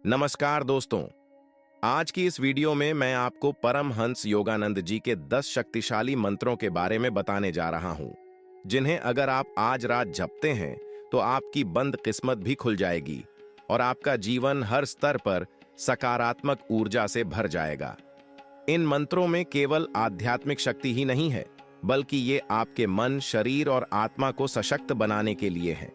नमस्कार दोस्तों। आज की इस वीडियो में मैं आपको परमहंस योगानंद जी के 10 शक्तिशाली मंत्रों के बारे में बताने जा रहा हूं, जिन्हें अगर आप आज रात जपते हैं तो आपकी बंद किस्मत भी खुल जाएगी और आपका जीवन हर स्तर पर सकारात्मक ऊर्जा से भर जाएगा। इन मंत्रों में केवल आध्यात्मिक शक्ति ही नहीं है, बल्कि ये आपके मन, शरीर और आत्मा को सशक्त बनाने के लिए है।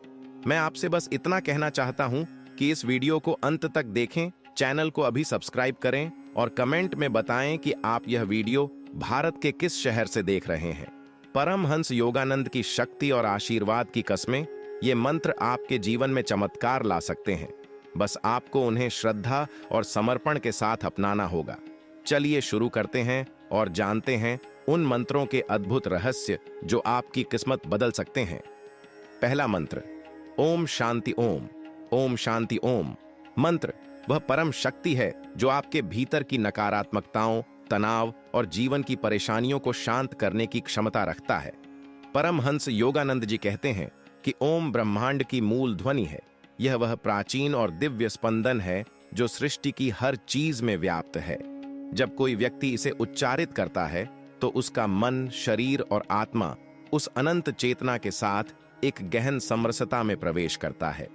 मैं आपसे बस इतना कहना चाहता हूं कि इस वीडियो को अंत तक देखें, चैनल को अभी सब्सक्राइब करें और कमेंट में बताएं कि आप यह वीडियो भारत के किस शहर से देख रहे हैं। परमहंस योगानंद की शक्ति और आशीर्वाद की कसमें ये मंत्र आपके जीवन में चमत्कार ला सकते हैं। बस आपको उन्हें श्रद्धा और समर्पण के साथ अपनाना होगा। चलिए शुरू करते हैं और जानते हैं उन मंत्रों के अद्भुत रहस्य जो आपकी किस्मत बदल सकते हैं। पहला मंत्र, ओम शांति ओम। ओम शांति ओम मंत्र वह परम शक्ति है जो आपके भीतर की नकारात्मकताओं, तनाव और जीवन की परेशानियों को शांत करने की क्षमता रखता है। परमहंस योगानंद जी कहते हैं कि ओम ब्रह्मांड की मूल ध्वनि है। यह वह प्राचीन और दिव्य स्पंदन है जो सृष्टि की हर चीज में व्याप्त है। जब कोई व्यक्ति इसे उच्चारित करता है तो उसका मन, शरीर और आत्मा उस अनंत चेतना के साथ एक गहन समरसता में प्रवेश करता है।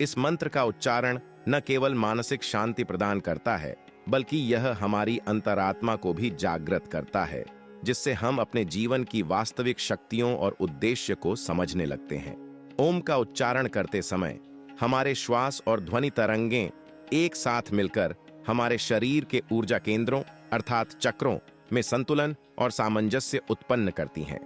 इस मंत्र का उच्चारण न केवल मानसिक शांति प्रदान करता है, बल्कि यह हमारी अंतरात्मा को भी जागृत करता है, जिससे हम अपने जीवन की वास्तविक शक्तियों और उद्देश्य को समझने लगते हैं। ओम का उच्चारण करते समय हमारे श्वास और ध्वनि तरंगें एक साथ मिलकर हमारे शरीर के ऊर्जा केंद्रों अर्थात चक्रों में संतुलन और सामंजस्य उत्पन्न करती हैं।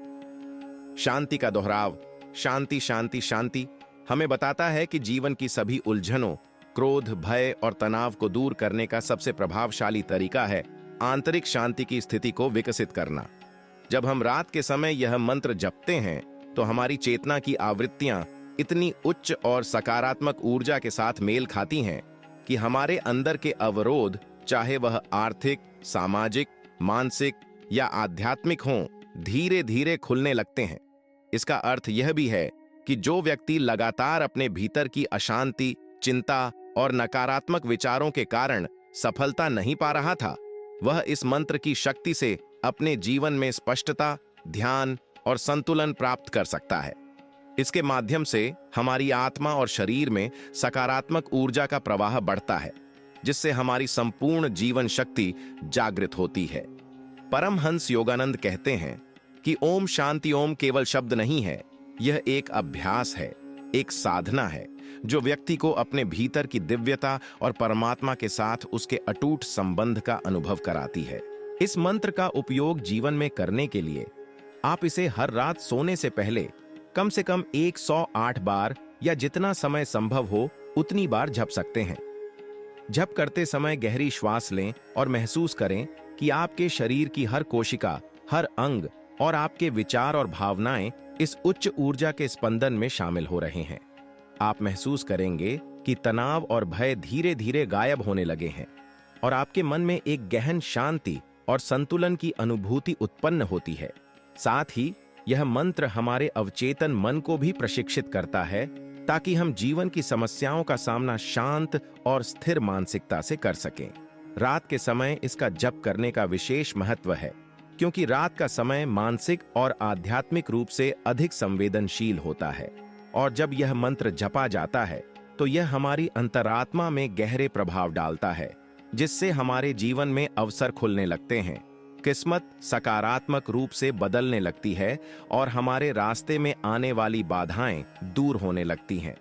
शांति का दोहराव शांति शांति शांति हमें बताता है कि जीवन की सभी उलझनों, क्रोध, भय और तनाव को दूर करने का सबसे प्रभावशाली तरीका है आंतरिक शांति की स्थिति को विकसित करना। जब हम रात के समय यह मंत्र जपते हैं तो हमारी चेतना की आवृत्तियां इतनी उच्च और सकारात्मक ऊर्जा के साथ मेल खाती हैं कि हमारे अंदर के अवरोध, चाहे वह आर्थिक, सामाजिक, मानसिक या आध्यात्मिक हों, धीरे धीरे खुलने लगते हैं। इसका अर्थ यह भी है कि जो व्यक्ति लगातार अपने भीतर की अशांति, चिंता और नकारात्मक विचारों के कारण सफलता नहीं पा रहा था, वह इस मंत्र की शक्ति से अपने जीवन में स्पष्टता, ध्यान और संतुलन प्राप्त कर सकता है। इसके माध्यम से हमारी आत्मा और शरीर में सकारात्मक ऊर्जा का प्रवाह बढ़ता है, जिससे हमारी संपूर्ण जीवन शक्ति जागृत होती है। परमहंस योगानंद कहते हैं कि ओम शांति ओम केवल शब्द नहीं है, यह एक अभ्यास है, एक साधना है जो व्यक्ति को अपने भीतर की दिव्यता और परमात्मा के साथ उसके अटूट संबंध का अनुभव कराती है। इस मंत्र का उपयोग जीवन में करने के लिए आप इसे हर रात सोने से पहले कम से कम 108 बार या जितना समय संभव हो उतनी बार जप सकते हैं। जप करते समय गहरी श्वास लें और महसूस करें कि आपके शरीर की हर कोशिका, हर अंग और आपके विचार और भावनाएं इस उच्च ऊर्जा के स्पंदन में शामिल हो रहे हैं। आप महसूस करेंगे कि तनाव और भय धीरे धीरे गायब होने लगे हैं और आपके मन में एक गहन शांति और संतुलन की अनुभूति उत्पन्न होती है। साथ ही यह मंत्र हमारे अवचेतन मन को भी प्रशिक्षित करता है ताकि हम जीवन की समस्याओं का सामना शांत और स्थिर मानसिकता से कर सकें। रात के समय इसका जप करने का विशेष महत्व है, क्योंकि रात का समय मानसिक और आध्यात्मिक रूप से अधिक संवेदनशील होता है और जब यह मंत्र जपा जाता है तो यह हमारी अंतरात्मा में गहरे प्रभाव डालता है, जिससे हमारे जीवन में अवसर खुलने लगते हैं, किस्मत सकारात्मक रूप से बदलने लगती है और हमारे रास्ते में आने वाली बाधाएं दूर होने लगती हैं।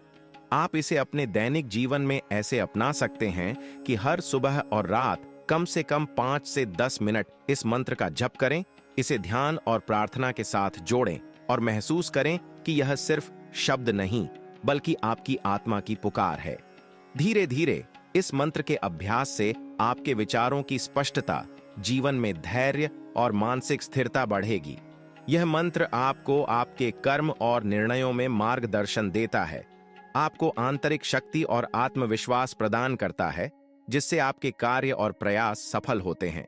आप इसे अपने दैनिक जीवन में ऐसे अपना सकते हैं कि हर सुबह और रात कम से कम 5 से 10 मिनट इस मंत्र का जप करें। इसे ध्यान और प्रार्थना के साथ जोड़ें और महसूस करें कि यह सिर्फ शब्द नहीं, बल्कि आपकी आत्मा की पुकार है। धीरे धीरे इस मंत्र के अभ्यास से आपके विचारों की स्पष्टता, जीवन में धैर्य और मानसिक स्थिरता बढ़ेगी। यह मंत्र आपको आपके कर्म और निर्णयों में मार्गदर्शन देता है, आपको आंतरिक शक्ति और आत्मविश्वास प्रदान करता है, जिससे आपके कार्य और प्रयास सफल होते हैं।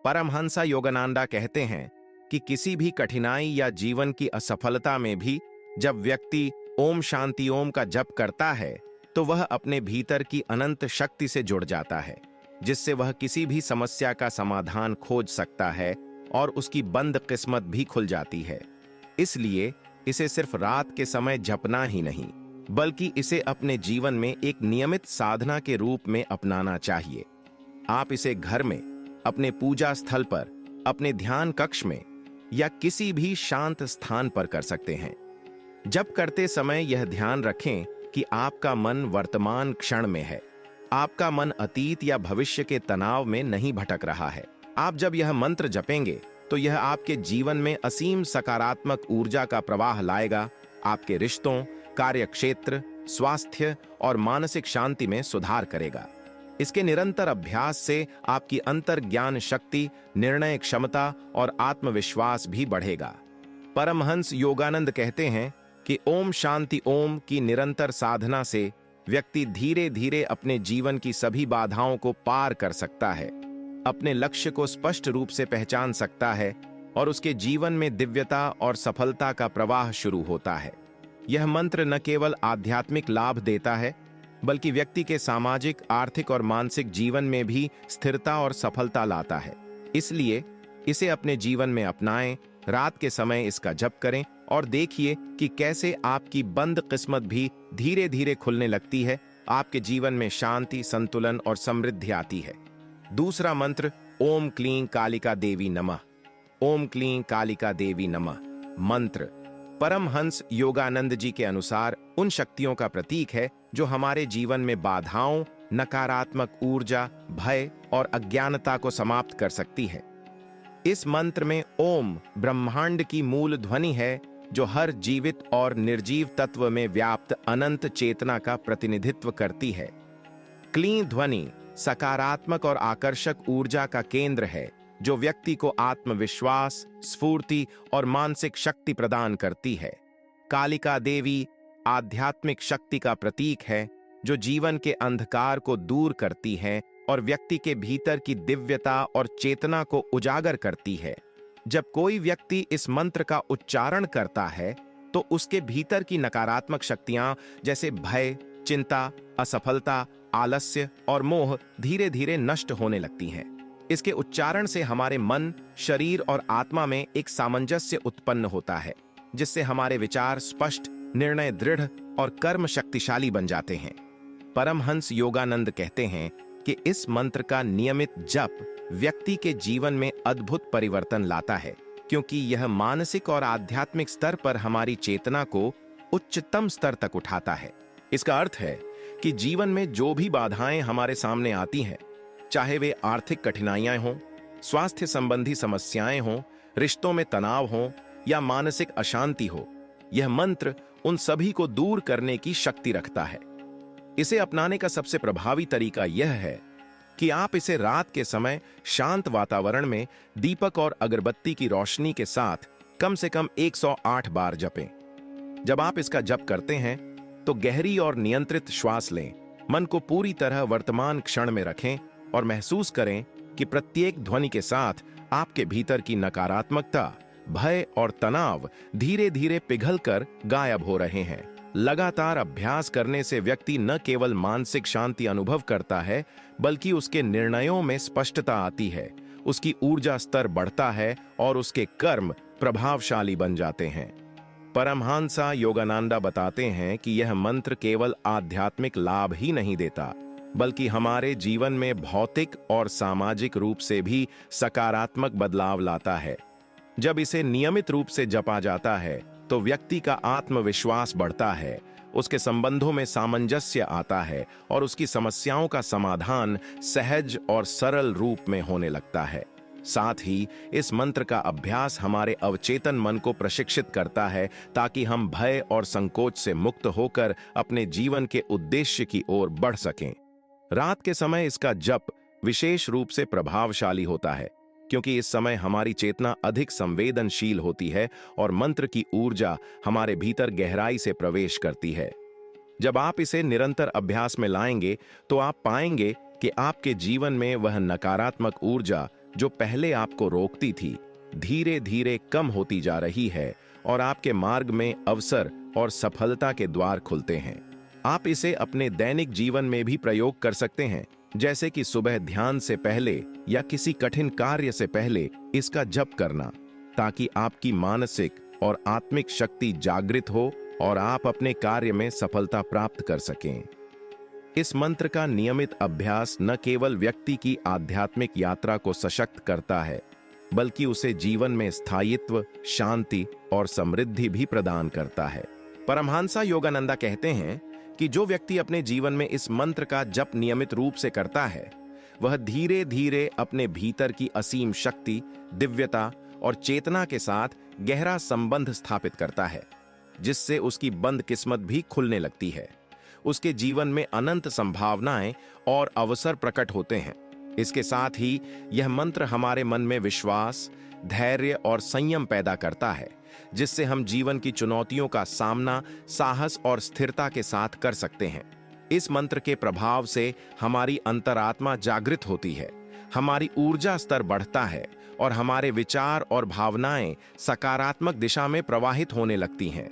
परमहंस योगानंद कहते हैं कि किसी भी कठिनाई या जीवन की असफलता में भी जब व्यक्ति ओम शांति ओम का जप करता है तो वह अपने भीतर की अनंत शक्ति से जुड़ जाता है, जिससे वह किसी भी समस्या का समाधान खोज सकता है और उसकी बंद किस्मत भी खुल जाती है। इसलिए इसे सिर्फ रात के समय जपना ही नहीं, बल्कि इसे अपने जीवन में एक नियमित साधना के रूप में अपनाना चाहिए। आप इसे घर में, अपने पूजा स्थल पर, अपने ध्यान कक्ष में या किसी भी शांत स्थान पर कर सकते हैं। जप करते समय यह ध्यान रखें कि आपका मन वर्तमान क्षण में है। आपका मन अतीत या भविष्य के तनाव में नहीं भटक रहा है। आप जब यह मंत्र जपेंगे तो यह आपके जीवन में असीम सकारात्मक ऊर्जा का प्रवाह लाएगा, आपके रिश्तों, कार्यक्षेत्र, स्वास्थ्य और मानसिक शांति में सुधार करेगा। इसके निरंतर अभ्यास से आपकी अंतर्ज्ञान शक्ति, निर्णय क्षमता और आत्मविश्वास भी बढ़ेगा। परमहंस योगानंद कहते हैं कि ओम शांति ओम की निरंतर साधना से व्यक्ति धीरे धीरे अपने जीवन की सभी बाधाओं को पार कर सकता है, अपने लक्ष्य को स्पष्ट रूप से पहचान सकता है और उसके जीवन में दिव्यता और सफलता का प्रवाह शुरू होता है। यह मंत्र न केवल आध्यात्मिक लाभ देता है, बल्कि व्यक्ति के सामाजिक, आर्थिक और मानसिक जीवन में भी स्थिरता और सफलता लाता है। इसलिए इसे अपने जीवन में अपनाएं, रात के समय इसका जप करें और देखिए कि कैसे आपकी बंद किस्मत भी धीरे धीरे खुलने लगती है, आपके जीवन में शांति, संतुलन और समृद्धि आती है। दूसरा मंत्र ओम क्लीं कालिका देवी नमः। ओम क्लीं कालिका देवी नमः मंत्र परमहंस योगानंद जी के अनुसार उन शक्तियों का प्रतीक है जो हमारे जीवन में बाधाओं, नकारात्मक ऊर्जा, भय और अज्ञानता को समाप्त कर सकती है। इस मंत्र में ओम ब्रह्मांड की मूल ध्वनि है, जो हर जीवित और निर्जीव तत्व में व्याप्त अनंत चेतना का प्रतिनिधित्व करती है। क्लीं ध्वनि सकारात्मक और आकर्षक ऊर्जा का केंद्र है, जो व्यक्ति को आत्मविश्वास, स्फूर्ति और मानसिक शक्ति प्रदान करती है। कालिका देवी आध्यात्मिक शक्ति का प्रतीक है, जो जीवन के अंधकार को दूर करती है और व्यक्ति के भीतर की दिव्यता और चेतना को उजागर करती है। जब कोई व्यक्ति इस मंत्र का उच्चारण करता है तो उसके भीतर की नकारात्मक शक्तियां जैसे भय, चिंता, असफलता, आलस्य और मोह धीरे धीरे नष्ट होने लगती हैं। इसके उच्चारण से हमारे मन, शरीर और आत्मा में एक सामंजस्य उत्पन्न होता है, जिससे हमारे विचार स्पष्ट, निर्णय दृढ़ और कर्म शक्तिशाली बन जाते हैं। परमहंस योगानंद कहते हैं कि इस मंत्र का नियमित जप व्यक्ति के जीवन में अद्भुत परिवर्तन लाता है, क्योंकि यह मानसिक और आध्यात्मिक स्तर पर हमारी चेतना को उच्चतम स्तर तक उठाता है। इसका अर्थ है कि जीवन में जो भी बाधाएं हमारे सामने आती हैं, चाहे वे आर्थिक कठिनाइयां हों, स्वास्थ्य संबंधी समस्याएं हों, रिश्तों में तनाव हो या मानसिक अशांति हो, यह मंत्र उन सभी को दूर करने की शक्ति रखता है। इसे अपनाने का सबसे प्रभावी तरीका यह है कि आप इसे रात के समय शांत वातावरण में दीपक और अगरबत्ती की रोशनी के साथ कम से कम 108 बार जपें। जब आप इसका जप करते हैं तो गहरी और नियंत्रित श्वास लें, मन को पूरी तरह वर्तमान क्षण में रखें और महसूस करें कि प्रत्येक ध्वनि के साथ आपके भीतर की नकारात्मकता, भय और तनाव धीरे धीरे पिघलकर गायब हो रहे हैं। लगातार अभ्यास करने से व्यक्ति न केवल मानसिक शांति अनुभव करता है, बल्कि उसके निर्णयों में स्पष्टता आती है, उसकी ऊर्जा स्तर बढ़ता है और उसके कर्म प्रभावशाली बन जाते हैं। परमहंस योगानंद बताते हैं कि यह मंत्र केवल आध्यात्मिक लाभ ही नहीं देता, बल्कि हमारे जीवन में भौतिक और सामाजिक रूप से भी सकारात्मक बदलाव लाता है। जब इसे नियमित रूप से जपा जाता है तो व्यक्ति का आत्मविश्वास बढ़ता है, उसके संबंधों में सामंजस्य आता है और उसकी समस्याओं का समाधान सहज और सरल रूप में होने लगता है। साथ ही इस मंत्र का अभ्यास हमारे अवचेतन मन को प्रशिक्षित करता है, ताकि हम भय और संकोच से मुक्त होकर अपने जीवन के उद्देश्य की ओर बढ़ सकें। रात के समय इसका जप विशेष रूप से प्रभावशाली होता है, क्योंकि इस समय हमारी चेतना अधिक संवेदनशील होती है और मंत्र की ऊर्जा हमारे भीतर गहराई से प्रवेश करती है। जब आप इसे निरंतर अभ्यास में लाएंगे तो आप पाएंगे कि आपके जीवन में वह नकारात्मक ऊर्जा जो पहले आपको रोकती थी, धीरे धीरे कम होती जा रही है और आपके मार्ग में अवसर और सफलता के द्वार खुलते हैं। आप इसे अपने दैनिक जीवन में भी प्रयोग कर सकते हैं, जैसे कि सुबह ध्यान से पहले या किसी कठिन कार्य से पहले इसका जप करना, ताकि आपकी मानसिक और आत्मिक शक्ति जागृत हो और आप अपने कार्य में सफलता प्राप्त कर सकें। इस मंत्र का नियमित अभ्यास न केवल व्यक्ति की आध्यात्मिक यात्रा को सशक्त करता है, बल्कि उसे जीवन में स्थायित्व, शांति और समृद्धि भी प्रदान करता है। परमहंस योगानंद कहते हैं कि जो व्यक्ति अपने जीवन में इस मंत्र का जप नियमित रूप से करता है, वह धीरे धीरे अपने भीतर की असीम शक्ति, दिव्यता और चेतना के साथ गहरा संबंध स्थापित करता है, जिससे उसकी बंद किस्मत भी खुलने लगती है। उसके जीवन में अनंत संभावनाएं और अवसर प्रकट होते हैं। इसके साथ ही यह मंत्र हमारे मन में विश्वास, धैर्य और संयम पैदा करता है, जिससे हम जीवन की चुनौतियों का सामना साहस और स्थिरता के साथ कर सकते हैं। इस मंत्र के प्रभाव से हमारी अंतरात्मा जागृत होती है, हमारी ऊर्जा स्तर बढ़ता है और हमारे विचार और भावनाएं सकारात्मक दिशा में प्रवाहित होने लगती हैं।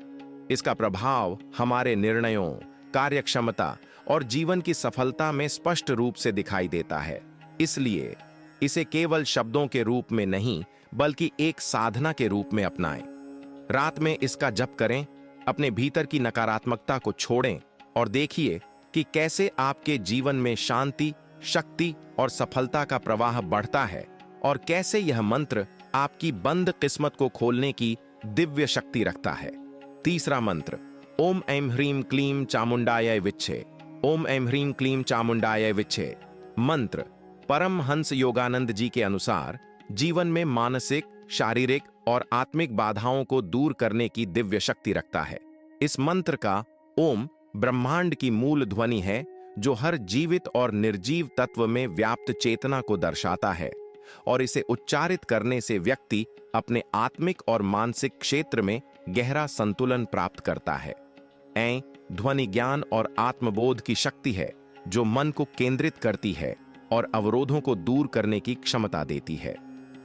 इसका प्रभाव हमारे निर्णयों, कार्यक्षमता और जीवन की सफलता में स्पष्ट रूप से दिखाई देता है। इसलिए इसे केवल शब्दों के रूप में नहीं, बल्कि एक साधना के रूप में अपनाएं। रात में इसका जप करें, अपने भीतर की नकारात्मकता को छोड़ें और देखिए कि कैसे आपके जीवन में शांति, शक्ति और सफलता का प्रवाह बढ़ता है और कैसे यह मंत्र आपकी बंद किस्मत को खोलने की दिव्य शक्ति रखता है। तीसरा मंत्र, ओम ऐं ह्रीं क्लीं चामुंडाय विच्छे। ओम ऐं ह्रीं क्लीं चामुंडाय विच्छे मंत्र परमहंस योगानंद जी के अनुसार जीवन में मानसिक, शारीरिक और आत्मिक बाधाओं को दूर करने की दिव्य शक्ति रखता है। इस मंत्र का ओम ब्रह्मांड की मूल ध्वनि है, जो हर जीवित और निर्जीव तत्व में व्याप्त चेतना को दर्शाता है, और इसे उच्चारित करने से व्यक्ति अपने आत्मिक और मानसिक क्षेत्र में गहरा संतुलन प्राप्त करता है। ऐं ध्वनि ज्ञान और आत्मबोध की शक्ति है, जो मन को केंद्रित करती है और अवरोधों को दूर करने की क्षमता देती है।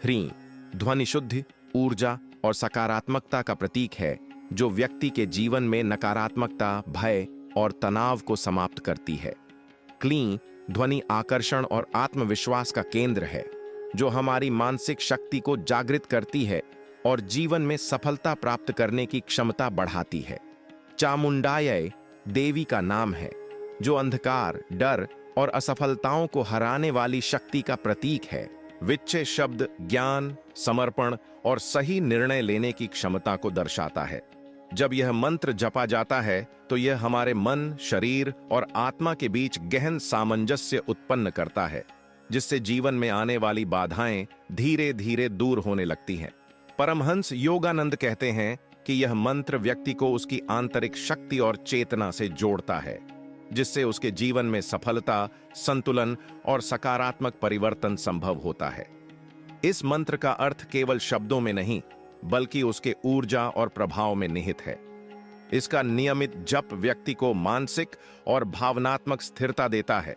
ह्रीं ध्वनि शुद्धि, ऊर्जा और सकारात्मकता का प्रतीक है, जो व्यक्ति के जीवन में नकारात्मकता, भय और तनाव को समाप्त करती है। क्लीं ध्वनि आकर्षण और आत्मविश्वास का केंद्र है, जो हमारी मानसिक शक्ति को जागृत करती है और जीवन में सफलता प्राप्त करने की क्षमता बढ़ाती है। चामुंडाय देवी का नाम है, जो अंधकार, डर और असफलताओं को हराने वाली शक्ति का प्रतीक है। विच्छे शब्द ज्ञान, समर्पण और सही निर्णय लेने की क्षमता को दर्शाता है। जब यह मंत्र जपा जाता है तो यह हमारे मन, शरीर और आत्मा के बीच गहन सामंजस्य उत्पन्न करता है, जिससे जीवन में आने वाली बाधाएं धीरे धीरे दूर होने लगती हैं। परमहंस योगानंद कहते हैं कि यह मंत्र व्यक्ति को उसकी आंतरिक शक्ति और चेतना से जोड़ता है, जिससे उसके जीवन में सफलता, संतुलन और सकारात्मक परिवर्तन संभव होता है। इस मंत्र का अर्थ केवल शब्दों में नहीं, बल्कि उसके ऊर्जा और प्रभाव में निहित है। इसका नियमित जप व्यक्ति को मानसिक और भावनात्मक स्थिरता देता है,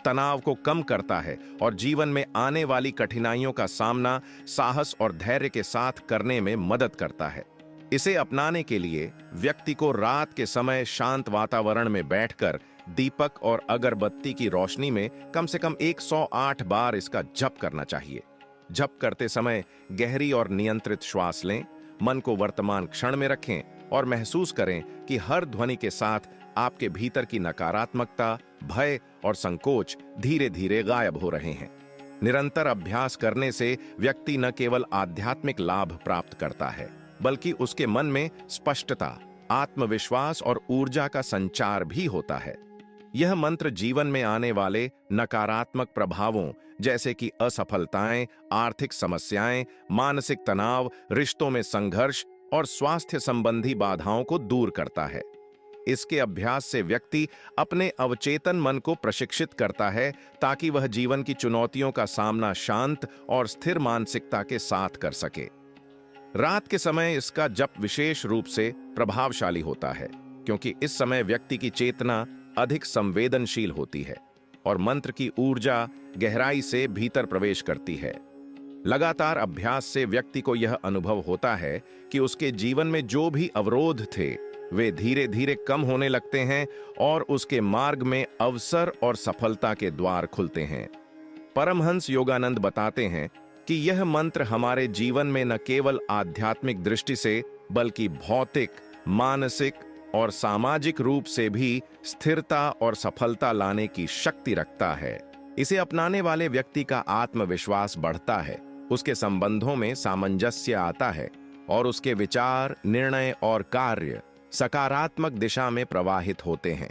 तनाव को कम करता है और जीवन में आने वाली कठिनाइयों का सामना साहस और धैर्य के साथ करने में मदद करता है। इसे अपनाने के लिए व्यक्ति को रात के समय शांत वातावरण में बैठकर दीपक और अगरबत्ती की रोशनी में कम से कम 108 बार इसका जप करना चाहिए। जप करते समय गहरी और नियंत्रित श्वास लें, मन को वर्तमान क्षण में रखें और महसूस करें कि हर ध्वनि के साथ आपके भीतर की नकारात्मकता, भय और संकोच धीरे धीरे गायब हो रहे हैं। निरंतर अभ्यास करने से व्यक्ति न केवल आध्यात्मिक लाभ प्राप्त करता है, बल्कि उसके मन में स्पष्टता, आत्मविश्वास और ऊर्जा का संचार भी होता है। यह मंत्र जीवन में आने वाले नकारात्मक प्रभावों जैसे कि असफलताएं, आर्थिक समस्याएं, मानसिक तनाव, रिश्तों में संघर्ष और स्वास्थ्य संबंधी बाधाओं को दूर करता है। इसके अभ्यास से व्यक्ति अपने अवचेतन मन को प्रशिक्षित करता है, ताकि वह जीवन की चुनौतियों का सामना शांत और स्थिर मानसिकता के साथ कर सके। रात के समय इसका जप विशेष रूप से प्रभावशाली होता है, क्योंकि इस समय व्यक्ति की चेतना अधिक संवेदनशील होती है और मंत्र की ऊर्जा गहराई से भीतर प्रवेश करती है। लगातार अभ्यास से व्यक्ति को यह अनुभव होता है कि उसके जीवन में जो भी अवरोध थे, वे धीरे धीरे कम होने लगते हैं और उसके मार्ग में अवसर और सफलता के द्वार खुलते हैं। परमहंस योगानंद बताते हैं कि यह मंत्र हमारे जीवन में न केवल आध्यात्मिक दृष्टि से बल्कि भौतिक, मानसिक और सामाजिक रूप से भी स्थिरता और सफलता लाने की शक्ति रखता है। इसे अपनाने वाले व्यक्ति का आत्मविश्वास बढ़ता है, उसके संबंधों में सामंजस्य आता है और उसके विचार, निर्णय और कार्य सकारात्मक दिशा में प्रवाहित होते हैं।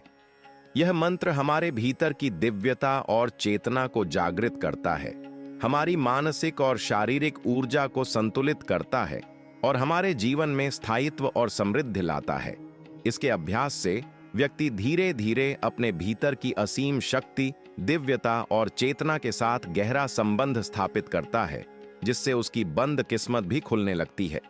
यह मंत्र हमारे भीतर की दिव्यता और चेतना को जागृत करता है, हमारी मानसिक और शारीरिक ऊर्जा को संतुलित करता है और हमारे जीवन में स्थायित्व और समृद्धि लाता है। इसके अभ्यास से व्यक्ति धीरे धीरे अपने भीतर की असीम शक्ति, दिव्यता और चेतना के साथ गहरा संबंध स्थापित करता है, जिससे उसकी बंद किस्मत भी खुलने लगती है।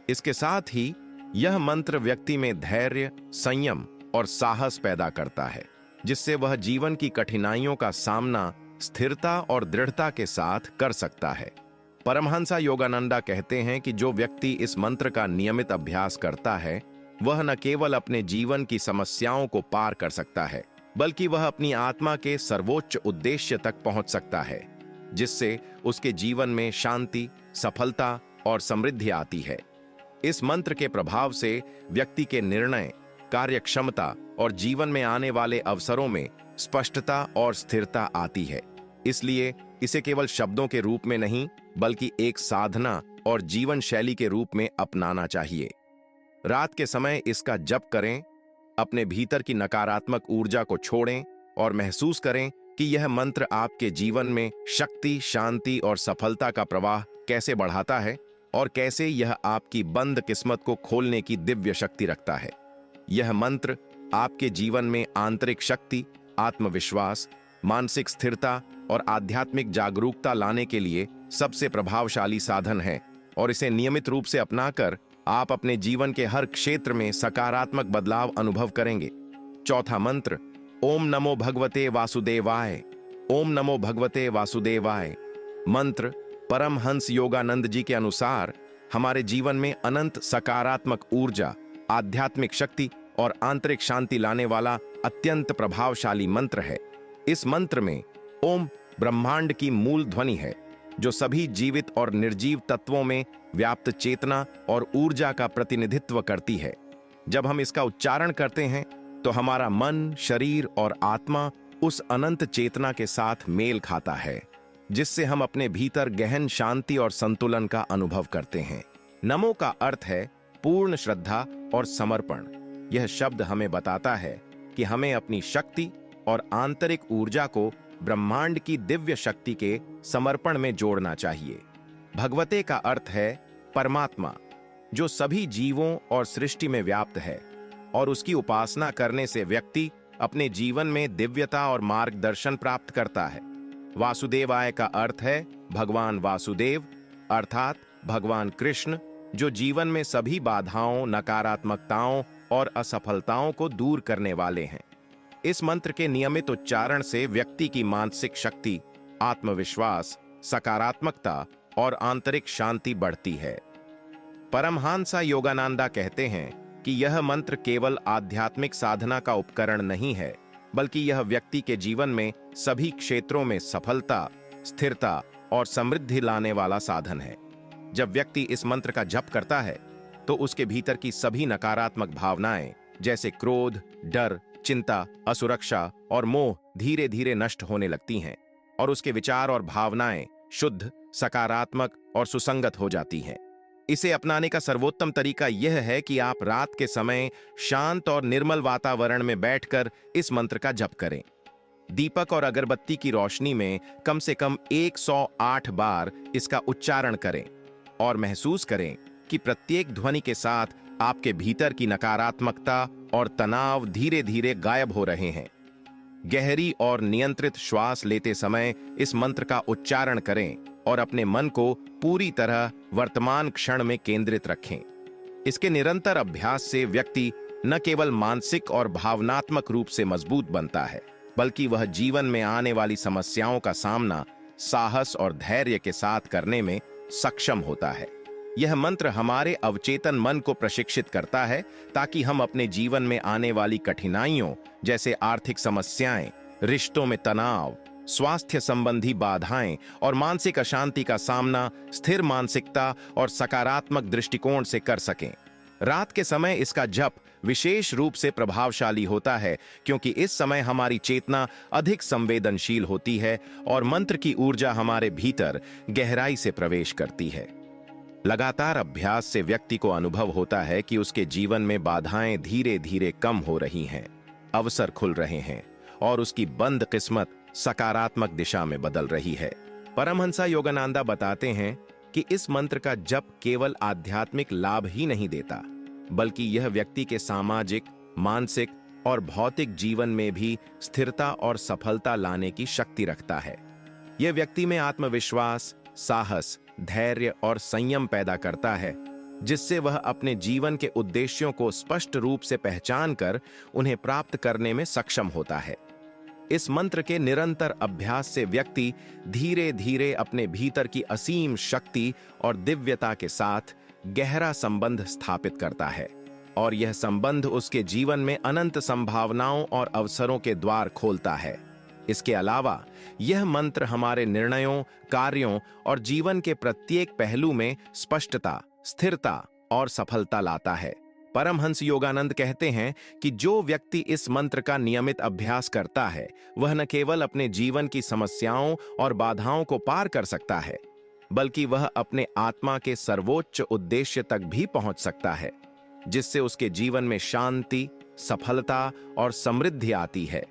इसके साथ ही यह मंत्र व्यक्ति में धैर्य, संयम और साहस पैदा करता है, जिससे वह जीवन की कठिनाइयों का सामना स्थिरता और दृढ़ता के साथ कर सकता है। परमहंसा योगानंदा कहते हैं कि जो व्यक्ति इस मंत्र का नियमित अभ्यास करता है, वह न केवल अपने जीवन की समस्याओं को पार कर सकता है, बल्कि वह अपनी आत्मा के सर्वोच्च उद्देश्य तक पहुंच सकता है, जिससे उसके जीवन में शांति, सफलता और समृद्धि आती है। इस मंत्र के प्रभाव से व्यक्ति के निर्णय, कार्यक्षमता और जीवन में आने वाले अवसरों में स्पष्टता और स्थिरता आती है। इसलिए इसे केवल शब्दों के रूप में नहीं, बल्कि एक साधना और जीवन शैली के रूप में अपनाना चाहिए। रात के समय इसका जप करें, अपने भीतर की नकारात्मक ऊर्जा को छोड़ें और महसूस करें कि यह मंत्र आपके जीवन में शक्ति, शांति और सफलता का प्रवाह कैसे बढ़ाता है और कैसे यह आपकी बंद किस्मत को खोलने की दिव्य शक्ति रखता है। यह मंत्र आपके जीवन में आंतरिक शक्ति, आत्मविश्वास, मानसिक स्थिरता और आध्यात्मिक जागरूकता लाने के लिए सबसे प्रभावशाली साधन है और इसे नियमित रूप से अपनाकर आप अपने जीवन के हर क्षेत्र में सकारात्मक बदलाव अनुभव करेंगे। चौथा मंत्र, ओम नमो भगवते वासुदेवाय। ओम नमो भगवते वासुदेवाय मंत्र परमहंस योगानंद जी के अनुसार हमारे जीवन में अनंत सकारात्मक ऊर्जा, आध्यात्मिक शक्ति और आंतरिक शांति लाने वाला अत्यंत प्रभावशाली मंत्र है। इस मंत्र में ओम ब्रह्मांड की मूल ध्वनि है, जो सभी जीवित और निर्जीव तत्वों में व्याप्त चेतना और ऊर्जा का प्रतिनिधित्व करती है। जब हम इसका उच्चारण करते हैं तो हमारा मन, शरीर और आत्मा उस अनंत चेतना के साथ मेल खाता है, जिससे हम अपने भीतर गहन शांति और संतुलन का अनुभव करते हैं। नमो का अर्थ है पूर्ण श्रद्धा और समर्पण। यह शब्द हमें बताता है कि हमें अपनी शक्ति और आंतरिक ऊर्जा को ब्रह्मांड की दिव्य शक्ति के समर्पण में जोड़ना चाहिए। भगवते का अर्थ है परमात्मा, जो सभी जीवों और सृष्टि में व्याप्त है, और उसकी उपासना करने से व्यक्ति अपने जीवन में दिव्यता और मार्गदर्शन प्राप्त करता है। वासुदेवाय का अर्थ है भगवान वासुदेव, अर्थात भगवान कृष्ण, जो जीवन में सभी बाधाओं, नकारात्मकताओं और असफलताओं को दूर करने वाले हैं। इस मंत्र के नियमित उच्चारण से व्यक्ति की मानसिक शक्ति, आत्मविश्वास, सकारात्मकता और आंतरिक शांति बढ़ती है। परमहंसा योगानंदा कहते हैं कि यह मंत्र केवल आध्यात्मिक साधना का उपकरण नहीं है, बल्कि यह व्यक्ति के जीवन में सभी क्षेत्रों में सफलता, स्थिरता और समृद्धि लाने वाला साधन है। जब व्यक्ति इस मंत्र का जप करता है तो उसके भीतर की सभी नकारात्मक भावनाएं जैसे क्रोध, डर, चिंता, असुरक्षा और मोह धीरे धीरे नष्ट होने लगती हैं और उसके विचार और भावनाएं शुद्ध, सकारात्मक और सुसंगत हो जाती हैं। इसे अपनाने का सर्वोत्तम तरीका यह है कि आप रात के समय शांत और निर्मल वातावरण में बैठकर इस मंत्र का जप करें। दीपक और अगरबत्ती की रोशनी में कम से कम 108 बार इसका उच्चारण करें और महसूस करें कि प्रत्येक ध्वनि के साथ आपके भीतर की नकारात्मकता और तनाव धीरे धीरे गायब हो रहे हैं। गहरी और नियंत्रित श्वास लेते समय इस मंत्र का उच्चारण करें और अपने मन को पूरी तरह वर्तमान क्षण में केंद्रित रखें। इसके निरंतर अभ्यास से व्यक्ति न केवल मानसिक और भावनात्मक रूप से मजबूत बनता है, बल्कि वह जीवन में आने वाली समस्याओं का सामना साहस और धैर्य के साथ करने में सक्षम होता है। यह मंत्र हमारे अवचेतन मन को प्रशिक्षित करता है ताकि हम अपने जीवन में आने वाली कठिनाइयों जैसे आर्थिक समस्याएं, रिश्तों में तनाव, स्वास्थ्य संबंधी बाधाएं और मानसिक अशांति का सामना स्थिर मानसिकता और सकारात्मक दृष्टिकोण से कर सकें। रात के समय इसका जप विशेष रूप से प्रभावशाली होता है क्योंकि इस समय हमारी चेतना अधिक संवेदनशील होती है और मंत्र की ऊर्जा हमारे भीतर गहराई से प्रवेश करती है। लगातार अभ्यास से व्यक्ति को अनुभव होता है कि उसके जीवन में बाधाएं धीरे धीरे कम हो रही हैं, अवसर खुल रहे हैं और उसकी बंद किस्मत सकारात्मक दिशा में बदल रही है। परमहंसा योगानंदा बताते हैं कि इस मंत्र का जप केवल आध्यात्मिक लाभ ही नहीं देता, बल्कि यह व्यक्ति के सामाजिक, मानसिक और भौतिक जीवन में भी स्थिरता और सफलता लाने की शक्ति रखता है। यह व्यक्ति में आत्मविश्वास, साहस, धैर्य और संयम पैदा करता है, जिससे वह अपने जीवन के उद्देश्यों को स्पष्ट रूप से पहचान कर उन्हें प्राप्त करने में सक्षम होता है। इस मंत्र के निरंतर अभ्यास से व्यक्ति धीरे धीरे अपने भीतर की असीम शक्ति और दिव्यता के साथ गहरा संबंध स्थापित करता है और यह संबंध उसके जीवन में अनंत संभावनाओं और अवसरों के द्वार खोलता है। इसके अलावा यह मंत्र हमारे निर्णयों, कार्यों और जीवन के प्रत्येक पहलू में स्पष्टता, स्थिरता और सफलता लाता है। परमहंस योगानंद कहते हैं कि जो व्यक्ति इस मंत्र का नियमित अभ्यास करता है, वह न केवल अपने जीवन की समस्याओं और बाधाओं को पार कर सकता है, बल्कि वह अपने आत्मा के सर्वोच्च उद्देश्य तक भी पहुंच सकता है, जिससे उसके जीवन में शांति, सफलता और समृद्धि आती है।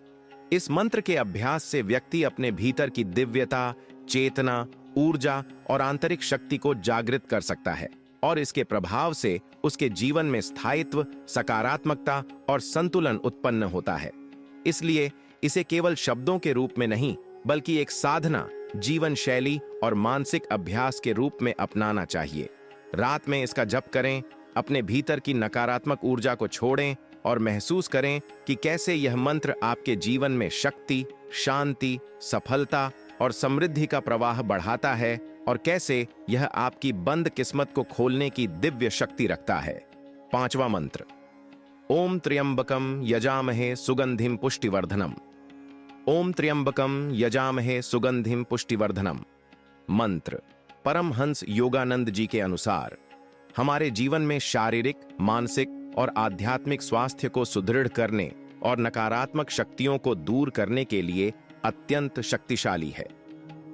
इस मंत्र के अभ्यास से व्यक्ति अपने भीतर की दिव्यता, चेतना, ऊर्जा और आंतरिक शक्ति को जागृत कर सकता है और इसके प्रभाव से उसके जीवन में स्थायित्व, सकारात्मकता और संतुलन उत्पन्न होता है। इसलिए इसे केवल शब्दों के रूप में नहीं, बल्कि एक साधना, जीवन शैली और मानसिक अभ्यास के रूप में अपनाना चाहिए। रात में इसका जप करें, अपने भीतर की नकारात्मक ऊर्जा को छोड़ें और महसूस करें कि कैसे यह मंत्र आपके जीवन में शक्ति, शांति, सफलता और समृद्धि का प्रवाह बढ़ाता है और कैसे यह आपकी बंद किस्मत को खोलने की दिव्य शक्ति रखता है। 5वां मंत्र, ओम त्र्यंबकम यजामहे सुगंधिम पुष्टिवर्धनम। ओम त्र्यंबकम यजामहे सुगंधिम पुष्टिवर्धनम मंत्र परमहंस योगानंद जी के अनुसार हमारे जीवन में शारीरिक, मानसिक और आध्यात्मिक स्वास्थ्य को सुदृढ़ करने और नकारात्मक शक्तियों को दूर करने के लिए अत्यंत शक्तिशाली है।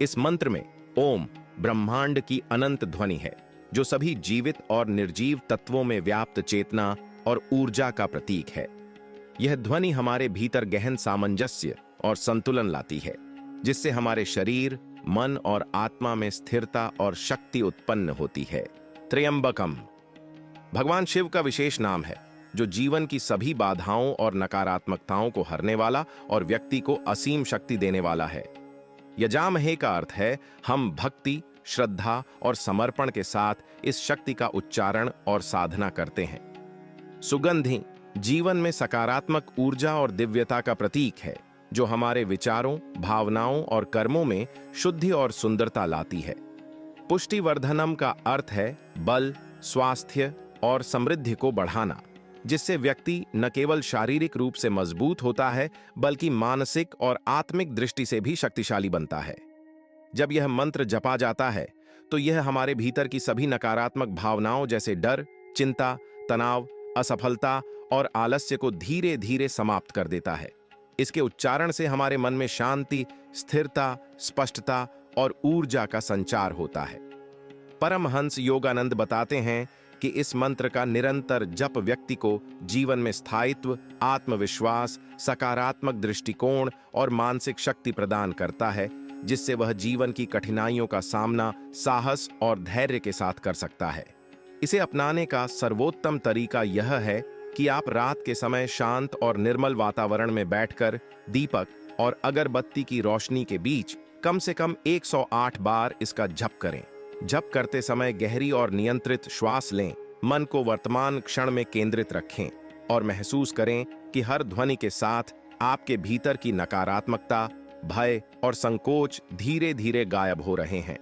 इस मंत्र में ओम ब्रह्मांड की अनंत ध्वनि है, जो सभी जीवित और निर्जीव तत्वों में व्याप्त चेतना और ऊर्जा का प्रतीक है। यह ध्वनि हमारे भीतर गहन सामंजस्य और संतुलन लाती है, जिससे हमारे शरीर, मन और आत्मा में स्थिरता और शक्ति उत्पन्न होती है। त्र्यंबकम भगवान शिव का विशेष नाम है, जो जीवन की सभी बाधाओं और नकारात्मकताओं को हरने वाला और व्यक्ति को असीम शक्ति देने वाला है। यजामहे का अर्थ है हम भक्ति, श्रद्धा और समर्पण के साथ इस शक्ति का उच्चारण और साधना करते हैं। सुगंधि जीवन में सकारात्मक ऊर्जा और दिव्यता का प्रतीक है, जो हमारे विचारों, भावनाओं और कर्मों में शुद्धि और सुंदरता लाती है। पुष्टिवर्धनम का अर्थ है बल, स्वास्थ्य और समृद्धि को बढ़ाना, जिससे व्यक्ति न केवल शारीरिक रूप से मजबूत होता है, बल्कि मानसिक और आत्मिक दृष्टि से भी शक्तिशाली बनता है। जब यह मंत्र जपा जाता है, तो यह हमारे भीतर की सभी नकारात्मक भावनाओं जैसे डर, चिंता, तनाव, असफलता और आलस्य को धीरे धीरे समाप्त कर देता है। इसके उच्चारण से हमारे मन में शांति, स्थिरता, स्पष्टता और ऊर्जा का संचार होता है। परमहंस योगानंद बताते हैं कि इस मंत्र का निरंतर जप व्यक्ति को जीवन में स्थायित्व, आत्मविश्वास, सकारात्मक दृष्टिकोण और मानसिक शक्ति प्रदान करता है, जिससे वह जीवन की कठिनाइयों का सामना साहस और धैर्य के साथ कर सकता है। इसे अपनाने का सर्वोत्तम तरीका यह है कि आप रात के समय शांत और निर्मल वातावरण में बैठकर दीपक और अगरबत्ती की रोशनी के बीच कम से कम 108 बार इसका जप करें। जप करते समय गहरी और नियंत्रित श्वास लें, मन को वर्तमान क्षण में केंद्रित रखें और महसूस करें कि हर ध्वनि के साथ आपके भीतर की नकारात्मकता, भय और संकोच धीरे धीरे गायब हो रहे हैं।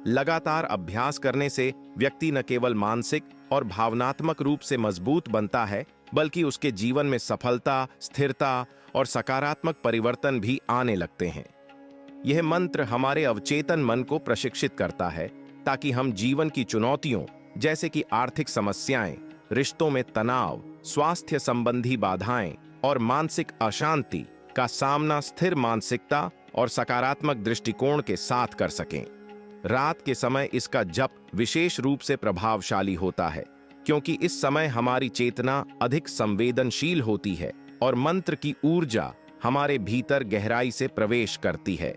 लगातार अभ्यास करने से व्यक्ति न केवल मानसिक और भावनात्मक रूप से मजबूत बनता है, बल्कि उसके जीवन में सफलता, स्थिरता और सकारात्मक परिवर्तन भी आने लगते हैं। यह मंत्र हमारे अवचेतन मन को प्रशिक्षित करता है ताकि हम जीवन की चुनौतियों जैसे कि आर्थिक समस्याएं, रिश्तों में तनाव, स्वास्थ्य संबंधी बाधाएं और मानसिक अशांति का सामना स्थिर मानसिकता और सकारात्मक दृष्टिकोण के साथ कर सकें। रात के समय इसका जप विशेष रूप से प्रभावशाली होता है, क्योंकि इस समय हमारी चेतना अधिक संवेदनशील होती है और मंत्र की ऊर्जा हमारे भीतर गहराई से प्रवेश करती है।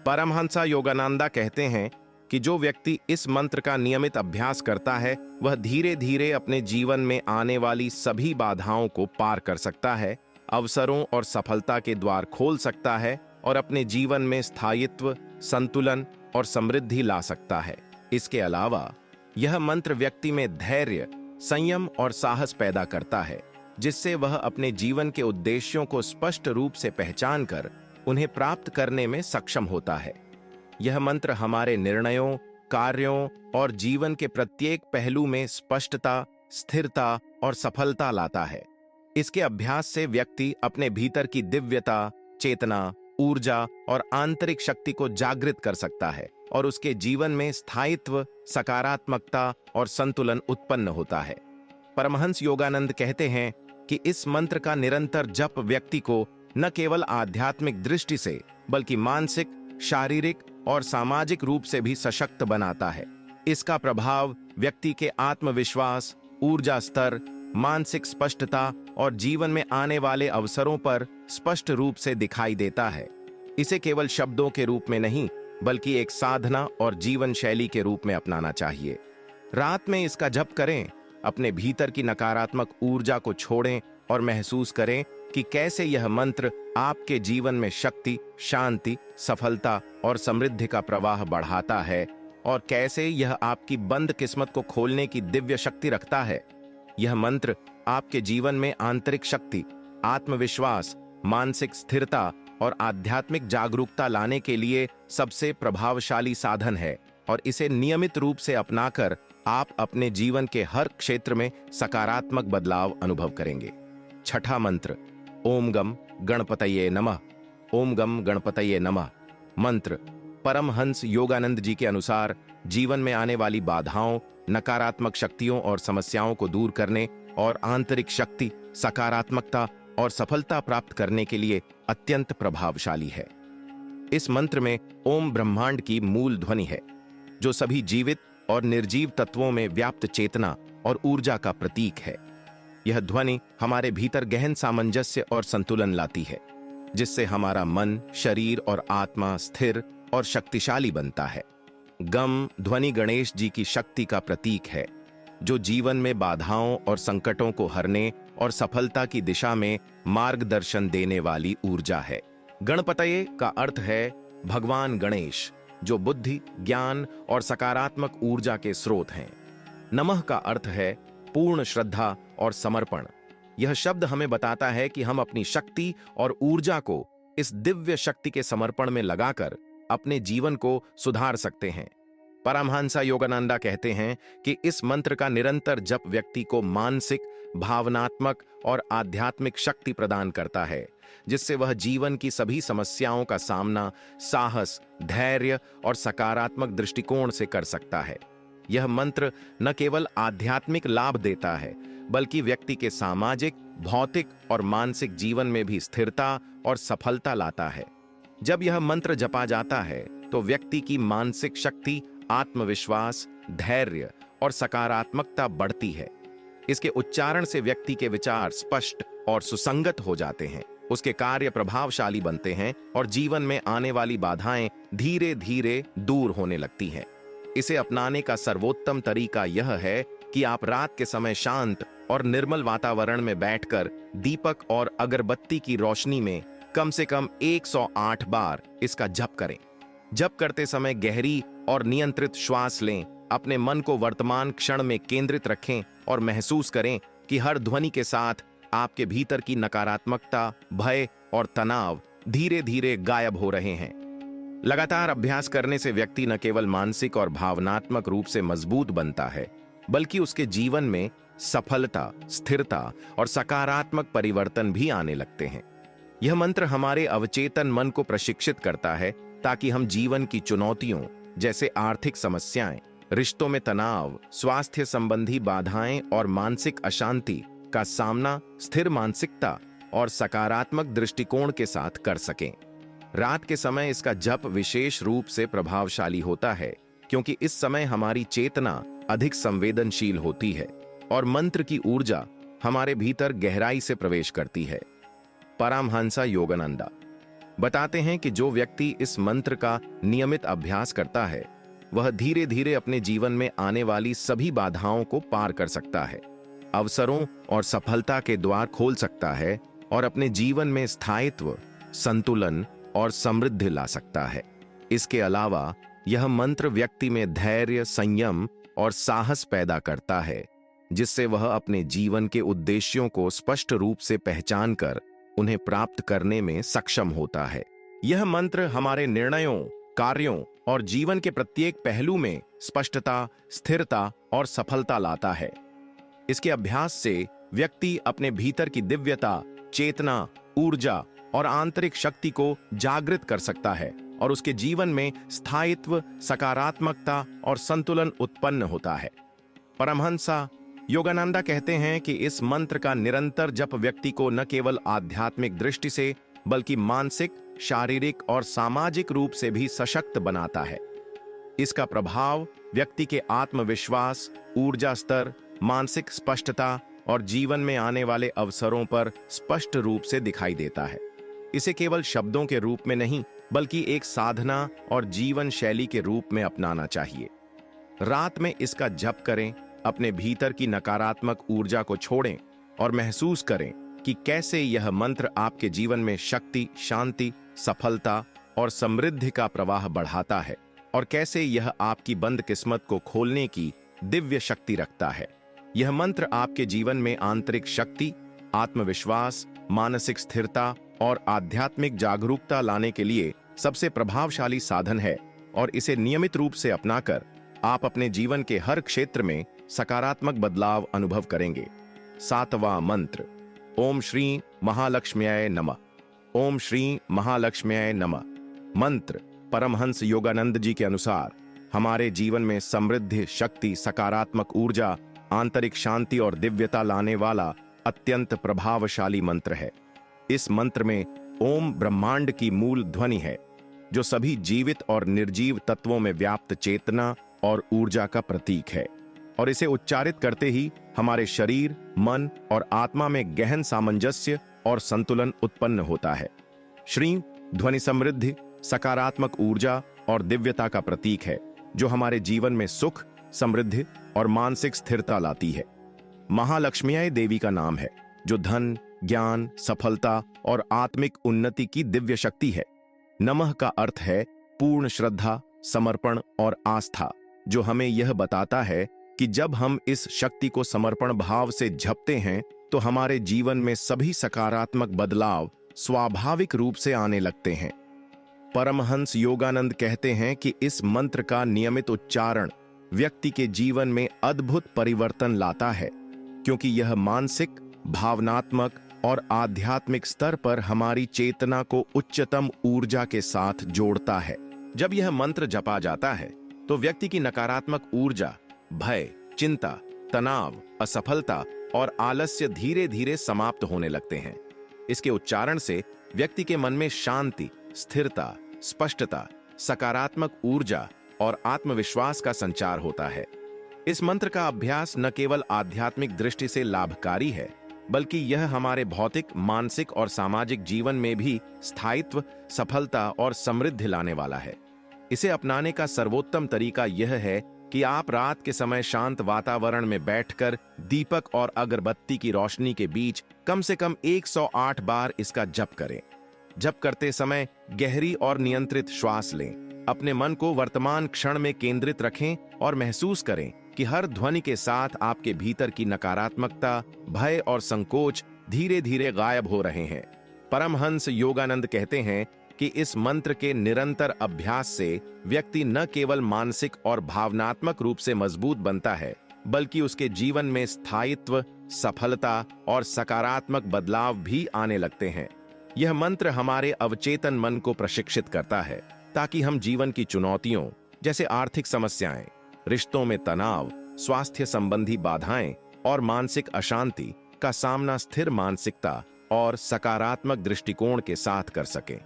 परमहंस योगानंद कहते हैं कि जो व्यक्ति इस मंत्र का नियमित अभ्यास करता है, वह धीरे धीरे अपने जीवन में आने वाली सभी बाधाओं को पार कर सकता है, अवसरों और सफलता के द्वार खोल सकता है और अपने जीवन में स्थायित्व, संतुलन और समृद्धि ला सकता है। इसके अलावा यह मंत्र व्यक्ति में धैर्य, संयम और साहस पैदा करता है, जिससे वह अपने जीवन के उद्देश्यों को स्पष्ट रूप से पहचान कर उन्हें प्राप्त करने में सक्षम होता है। यह मंत्र हमारे निर्णयों, कार्यों और जीवन के प्रत्येक पहलू में स्पष्टता, स्थिरता और सफलता लाता है। इसके अभ्यास से व्यक्ति अपने भीतर की दिव्यता, चेतना, ऊर्जा और आंतरिक शक्ति को जागृत कर सकता है और उसके जीवन में स्थायित्व, सकारात्मकता और संतुलन उत्पन्न होता है। परमहंस योगानंद कहते हैं कि इस मंत्र का निरंतर जप व्यक्ति को न केवल आध्यात्मिक दृष्टि से बल्कि मानसिक, शारीरिक और सामाजिक रूप से भी सशक्त बनाता है। इसका प्रभाव व्यक्ति के आत्मविश्वास, ऊर्जा स्तर, मानसिक स्पष्टता और जीवन में आने वाले अवसरों पर स्पष्ट रूप से दिखाई देता है। इसे केवल शब्दों के रूप में नहीं, बल्कि एक साधना और जीवन शैली के रूप में अपनाना चाहिए। रात में इसका जप करें, अपने भीतर की नकारात्मक ऊर्जा को छोड़ें और महसूस करें कि कैसे यह मंत्र आपके जीवन में शक्ति, शांति, सफलता और समृद्धि का प्रवाह बढ़ाता है और कैसे यह आपकी बंद किस्मत को खोलने की दिव्य शक्ति रखता है। यह मंत्र आपके जीवन में आंतरिक शक्ति, आत्मविश्वास, मानसिक स्थिरता और आध्यात्मिक जागरूकता लाने के लिए सबसे प्रभावशाली साधन है और इसे नियमित रूप से अपनाकर आप अपने जीवन के हर क्षेत्र में सकारात्मक बदलाव अनुभव करेंगे। छठा मंत्र, ओम गम गणपतये नमः। ओम गम गणपतये नमः मंत्र परमहंस योगानंद जी के अनुसार जीवन में आने वाली बाधाओं, नकारात्मक शक्तियों और समस्याओं को दूर करने और आंतरिक शक्ति, सकारात्मकता और सफलता प्राप्त करने के लिए अत्यंत प्रभावशाली है। इस मंत्र में ओम ब्रह्मांड की मूल ध्वनि है, जो सभी जीवित और निर्जीव तत्वों में व्याप्त चेतना और ऊर्जा का प्रतीक है। यह ध्वनि हमारे भीतर गहन सामंजस्य और संतुलन लाती है, जिससे हमारा मन, शरीर और आत्मा स्थिर और शक्तिशाली बनता है। गम ध्वनि गणेश जी की शक्ति का प्रतीक है, जो जीवन में बाधाओं और संकटों को हरने और सफलता की दिशा में मार्गदर्शन देने वाली ऊर्जा है। गणपतये का अर्थ है भगवान गणेश, जो बुद्धि, ज्ञान और सकारात्मक ऊर्जा के स्रोत हैं। नमः का अर्थ है पूर्ण श्रद्धा और समर्पण। यह शब्द हमें बताता है कि हम अपनी शक्ति और ऊर्जा को इस दिव्य शक्ति के समर्पण में लगाकर अपने जीवन को सुधार सकते हैं। परमहंस योगानंद कहते हैं कि इस मंत्र का निरंतर जप व्यक्ति को मानसिक, भावनात्मक और आध्यात्मिक शक्ति प्रदान करता है, जिससे वह जीवन की सभी समस्याओं का सामना साहस, धैर्य और सकारात्मक दृष्टिकोण से कर सकता है। यह मंत्र न केवल आध्यात्मिक लाभ देता है, बल्कि व्यक्ति के सामाजिक, भौतिक और मानसिक जीवन में भी स्थिरता और सफलता लाता है। जब यह मंत्र जपा जाता है, तो व्यक्ति की मानसिक शक्ति, आत्मविश्वास, धैर्य और सकारात्मकता बढ़ती है। इसके उच्चारण से व्यक्ति के विचार स्पष्ट और सुसंगत हो जाते हैं, उसके कार्य प्रभावशाली बनते हैं और जीवन में आने वाली बाधाएं धीरे धीरे दूर होने लगती हैं। इसे अपनाने का सर्वोत्तम तरीका यह है कि आप रात के समय शांत और निर्मल वातावरण में बैठकर दीपक और अगरबत्ती की रोशनी में कम से कम 108 बार इसका जप करें। जप करते समय गहरी और नियंत्रित श्वास लें, अपने मन को वर्तमान क्षण में केंद्रित रखें और महसूस करें कि हर ध्वनि के साथ आपके भीतर की नकारात्मकता, भय और तनाव धीरे धीरे गायब हो रहे हैं। लगातार अभ्यास करने से व्यक्ति न केवल मानसिक और भावनात्मक रूप से मजबूत बनता है, बल्कि उसके जीवन में सफलता, स्थिरता और सकारात्मक परिवर्तन भी आने लगते हैं। यह मंत्र हमारे अवचेतन मन को प्रशिक्षित करता है ताकि हम जीवन की चुनौतियों जैसे आर्थिक समस्याएं, रिश्तों में तनाव, स्वास्थ्य संबंधी बाधाएं और मानसिक अशांति का सामना स्थिर मानसिकता और सकारात्मक दृष्टिकोण के साथ कर सकें। रात के समय इसका जप विशेष रूप से प्रभावशाली होता है, क्योंकि इस समय हमारी चेतना अधिक संवेदनशील होती है और मंत्र की ऊर्जा हमारे भीतर गहराई से प्रवेश करती है। परमहंसा योगानंदा बताते हैं कि जो व्यक्ति इस मंत्र का नियमित अभ्यास करता है, वह धीरे धीरे अपने जीवन में आने वाली सभी बाधाओं को पार कर सकता है, अवसरों और सफलता के द्वार खोल सकता है और अपने जीवन में स्थायित्व, संतुलन और समृद्धि ला सकता है। इसके अलावा यह मंत्र व्यक्ति में धैर्य, संयम और साहस पैदा करता है, जिससे वह अपने जीवन के उद्देश्यों को स्पष्ट रूप से पहचान कर उन्हें प्राप्त करने में सक्षम होता है। यह मंत्र हमारे निर्णयों, कार्यों और जीवन के प्रत्येक पहलू में स्पष्टता, स्थिरता और सफलता लाता है। इसके अभ्यास से व्यक्ति अपने भीतर की दिव्यता, चेतना, ऊर्जा और आंतरिक शक्ति को जागृत कर सकता है और उसके जीवन में स्थायित्व, सकारात्मकता और संतुलन उत्पन्न होता है। परमहंसा योगानंदा कहते हैं कि इस मंत्र का निरंतर जप व्यक्ति को न केवल आध्यात्मिक दृष्टि से बल्कि मानसिक, शारीरिक और सामाजिक रूप से भी सशक्त बनाता है। इसका प्रभाव व्यक्ति के आत्मविश्वास, ऊर्जा स्तर, मानसिक स्पष्टता और जीवन में आने वाले अवसरों पर स्पष्ट रूप से दिखाई देता है। इसे केवल शब्दों के रूप में नहीं, बल्कि एक साधना और जीवन शैली के रूप में अपनाना चाहिए। रात में इसका जप करें, अपने भीतर की नकारात्मक ऊर्जा को छोड़ें और महसूस करें कि कैसे यह मंत्र आपके जीवन में शक्ति, शांति, सफलता और समृद्धि का प्रवाह बढ़ाता है और कैसे यह आपकी बंद किस्मत को खोलने की दिव्य शक्ति रखता है। यह मंत्र आपके जीवन में आंतरिक शक्ति, आत्मविश्वास, मानसिक स्थिरता और आध्यात्मिक जागरूकता लाने के लिए सबसे प्रभावशाली साधन है और इसे नियमित रूप से अपनाकर आप अपने जीवन के हर क्षेत्र में सकारात्मक बदलाव अनुभव करेंगे। 7वां मंत्र, ओम श्री महालक्ष्म्याय नमः। ओम श्री महालक्ष्म्याय नमः मंत्र परमहंस योगानंद जी के अनुसार हमारे जीवन में समृद्धि, शक्ति, सकारात्मक ऊर्जा, आंतरिक शांति और दिव्यता लाने वाला अत्यंत प्रभावशाली मंत्र है। इस मंत्र में ओम ब्रह्मांड की मूल ध्वनि है, जो सभी जीवित और निर्जीव तत्वों में व्याप्त चेतना और ऊर्जा का प्रतीक है, और इसे उच्चारित करते ही हमारे शरीर, मन और आत्मा में गहन सामंजस्य और संतुलन उत्पन्न होता है। श्री ध्वनि समृद्धि, सकारात्मक ऊर्जा और दिव्यता का प्रतीक है, जो हमारे जीवन में सुख, समृद्धि और मानसिक स्थिरता लाती है। महालक्ष्म्याय देवी का नाम है, जो धन, ज्ञान, सफलता और आत्मिक उन्नति की दिव्य शक्ति है। नमः का अर्थ है पूर्ण श्रद्धा, समर्पण और आस्था, जो हमें यह बताता है कि जब हम इस शक्ति को समर्पण भाव से जपते हैं तो हमारे जीवन में सभी सकारात्मक बदलाव स्वाभाविक रूप से आने लगते हैं। परमहंस योगानंद कहते हैं कि इस मंत्र का नियमित उच्चारण व्यक्ति के जीवन में अद्भुत परिवर्तन लाता है, क्योंकि यह मानसिक, भावनात्मक और आध्यात्मिक स्तर पर हमारी चेतना को उच्चतम ऊर्जा के साथ जोड़ता है। जब यह मंत्र जपा जाता है तो व्यक्ति की नकारात्मक ऊर्जा, भय, चिंता, तनाव, असफलता और आलस्य धीरे धीरे समाप्त होने लगते हैं। इसके उच्चारण से व्यक्ति के मन में शांति, स्थिरता, स्पष्टता, सकारात्मक ऊर्जा और आत्मविश्वास का संचार होता है। इस मंत्र का अभ्यास न केवल आध्यात्मिक दृष्टि से लाभकारी है, बल्कि यह हमारे भौतिक, मानसिक और सामाजिक जीवन में भी स्थायित्व, सफलता और समृद्धि लाने वाला है। इसे अपनाने का सर्वोत्तम तरीका यह है कि आप रात के समय शांत वातावरण में बैठकर दीपक और अगरबत्ती की रोशनी के बीच कम से कम 108 बार इसका जप करें। जप करते समय गहरी और नियंत्रित श्वास लें। अपने मन को वर्तमान क्षण में केंद्रित रखें और महसूस करें कि हर ध्वनि के साथ आपके भीतर की नकारात्मकता, भय और संकोच धीरे धीरे गायब हो रहे हैं। परमहंस योगानंद कहते हैं कि इस मंत्र के निरंतर अभ्यास से व्यक्ति न केवल मानसिक और भावनात्मक रूप से मजबूत बनता है, बल्कि उसके जीवन में स्थायित्व, सफलता और सकारात्मक बदलाव भी आने लगते हैं। यह मंत्र हमारे अवचेतन मन को प्रशिक्षित करता है ताकि हम जीवन की चुनौतियों जैसे आर्थिक समस्याएं, रिश्तों में तनाव, स्वास्थ्य संबंधी बाधाएं और मानसिक अशांति का सामना स्थिर मानसिकता और सकारात्मक दृष्टिकोण के साथ कर सकें।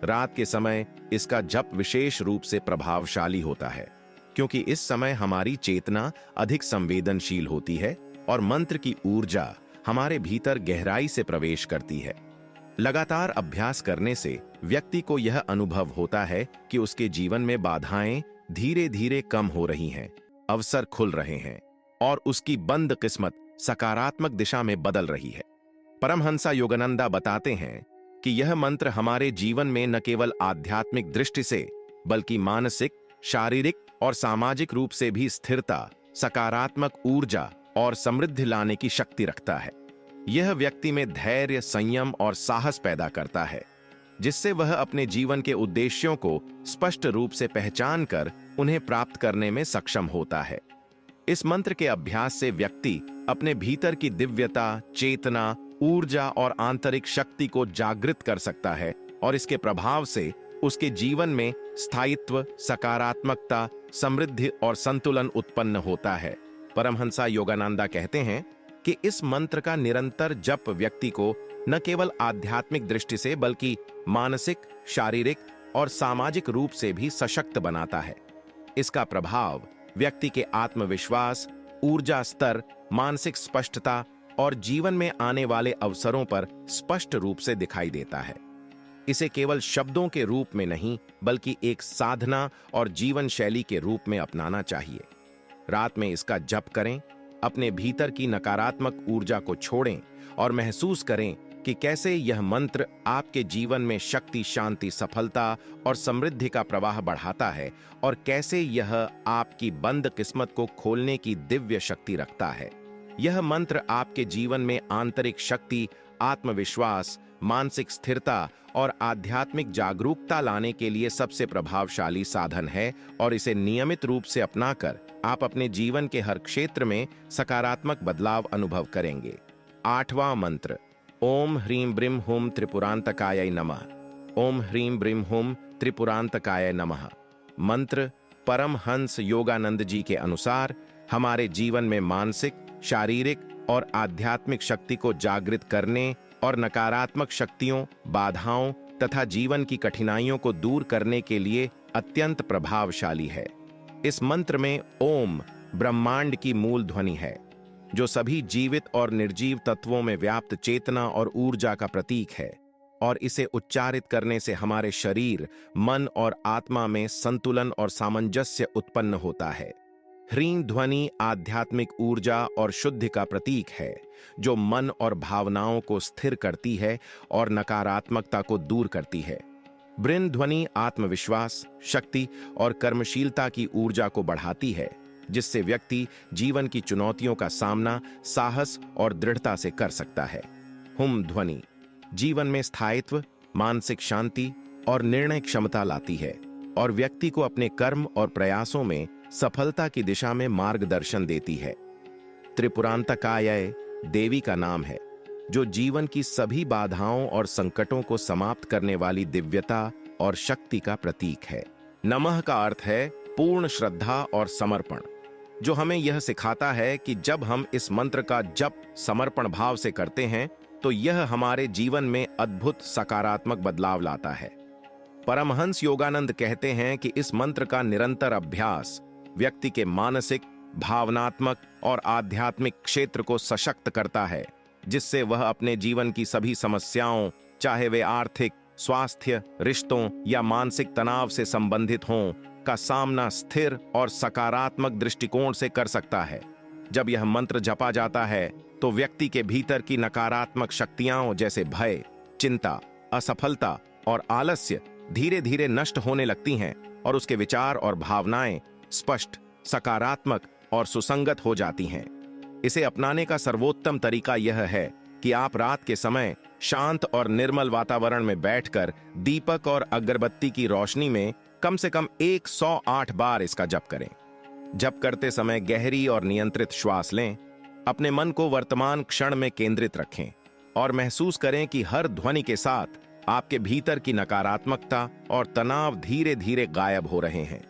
रात के समय इसका जप विशेष रूप से प्रभावशाली होता है, क्योंकि इस समय हमारी चेतना अधिक संवेदनशील होती है और मंत्र की ऊर्जा हमारे भीतर गहराई से प्रवेश करती है। लगातार अभ्यास करने से व्यक्ति को यह अनुभव होता है कि उसके जीवन में बाधाएं धीरे धीरे कम हो रही हैं, अवसर खुल रहे हैं और उसकी बंद किस्मत सकारात्मक दिशा में बदल रही है। परमहंसा योगानंदा बताते हैं कि यह मंत्र हमारे जीवन में न केवल आध्यात्मिक दृष्टि से, बल्कि मानसिक, शारीरिक और सामाजिक रूप से भी स्थिरता, सकारात्मक ऊर्जा और समृद्धि लाने की शक्ति रखता है। यह व्यक्ति में धैर्य, संयम और साहस पैदा करता है, जिससे वह अपने जीवन के उद्देश्यों को स्पष्ट रूप से पहचान कर उन्हें प्राप्त करने में सक्षम होता है। इस मंत्र के अभ्यास से व्यक्ति अपने भीतर की दिव्यता, चेतना, ऊर्जा और आंतरिक शक्ति को जागृत कर सकता है और इसके प्रभाव से उसके जीवन में स्थायित्व, सकारात्मकता, समृद्धि और संतुलन उत्पन्न होता है। परमहंसा योगानंदा कहते हैं कि इस मंत्र का निरंतर जप व्यक्ति को न केवल आध्यात्मिक दृष्टि से, बल्कि मानसिक, शारीरिक और सामाजिक रूप से भी सशक्त बनाता है। इसका प्रभाव व्यक्ति के आत्मविश्वास, ऊर्जा स्तर, मानसिक स्पष्टता और जीवन में आने वाले अवसरों पर स्पष्ट रूप से दिखाई देता है। इसे केवल शब्दों के रूप में नहीं, बल्कि एक साधना और जीवन शैली के रूप में अपनाना चाहिए। रात में इसका जप करें, अपने भीतर की नकारात्मक ऊर्जा को छोड़ें और महसूस करें कि कैसे यह मंत्र आपके जीवन में शक्ति, शांति, सफलता और समृद्धि का प्रवाह बढ़ाता है और कैसे यह आपकी बंद किस्मत को खोलने की दिव्य शक्ति रखता है। यह मंत्र आपके जीवन में आंतरिक शक्ति, आत्मविश्वास, मानसिक स्थिरता और आध्यात्मिक जागरूकता लाने के लिए सबसे प्रभावशाली साधन है और इसे नियमित रूप से अपनाकर आप अपने जीवन के हर क्षेत्र में सकारात्मक बदलाव अनुभव करेंगे। 8वां मंत्र, ओम ह्रीं ब्रीं हुम त्रिपुरांतकाय नमः। ओम ह्रीं ब्रीं हुम त्रिपुरांतकाय नमः मंत्र परमहंस योगानंद जी के अनुसार हमारे जीवन में मानसिक, शारीरिक और आध्यात्मिक शक्ति को जागृत करने और नकारात्मक शक्तियों, बाधाओं तथा जीवन की कठिनाइयों को दूर करने के लिए अत्यंत प्रभावशाली है। इस मंत्र में ओम ब्रह्मांड की मूल ध्वनि है, जो सभी जीवित और निर्जीव तत्वों में व्याप्त चेतना और ऊर्जा का प्रतीक है, और इसे उच्चारित करने से हमारे शरीर, मन और आत्मा में संतुलन और सामंजस्य उत्पन्न होता है। ह्रीं ध्वनि आध्यात्मिक ऊर्जा और शुद्धि का प्रतीक है, जो मन और भावनाओं को स्थिर करती है और नकारात्मकता को दूर करती है। ब्रीं ध्वनि आत्मविश्वास, शक्ति और कर्मशीलता की ऊर्जा को बढ़ाती है, जिससे व्यक्ति जीवन की चुनौतियों का सामना साहस और दृढ़ता से कर सकता है। हुम ध्वनि जीवन में स्थायित्व, मानसिक शांति और निर्णय क्षमता लाती है और व्यक्ति को अपने कर्म और प्रयासों में सफलता की दिशा में मार्गदर्शन देती है। त्रिपुरांतकाय देवी का नाम है, जो जीवन की सभी बाधाओं और संकटों को समाप्त करने वाली दिव्यता और शक्ति का प्रतीक है। नमः का अर्थ है पूर्ण श्रद्धा और समर्पण, जो हमें यह सिखाता है कि जब हम इस मंत्र का जप समर्पण भाव से करते हैं तो यह हमारे जीवन में अद्भुत सकारात्मक बदलाव लाता है। परमहंस योगानंद कहते हैं कि इस मंत्र का निरंतर अभ्यास व्यक्ति के मानसिक, भावनात्मक और आध्यात्मिक क्षेत्र को सशक्त करता है, जिससे वह अपने जीवन की सभी समस्याओं, चाहे वे आर्थिक, स्वास्थ्य, रिश्तों या मानसिक तनाव से संबंधित हों, का सामना स्थिर और सकारात्मक दृष्टिकोण से कर सकता है। जब यह मंत्र जपा जाता है तो व्यक्ति के भीतर की नकारात्मक शक्तियां जैसे भय, चिंता, असफलता और आलस्य धीरे धीरे नष्ट होने लगती हैं और उसके विचार और भावनाएं स्पष्ट, सकारात्मक और सुसंगत हो जाती हैं। इसे अपनाने का सर्वोत्तम तरीका यह है कि आप रात के समय शांत और निर्मल वातावरण में बैठकर दीपक और अगरबत्ती की रोशनी में कम से कम 108 बार इसका जप करें। जप करते समय गहरी और नियंत्रित श्वास लें, अपने मन को वर्तमान क्षण में केंद्रित रखें और महसूस करें कि हर ध्वनि के साथ आपके भीतर की नकारात्मकता और तनाव धीरे धीरे गायब हो रहे हैं।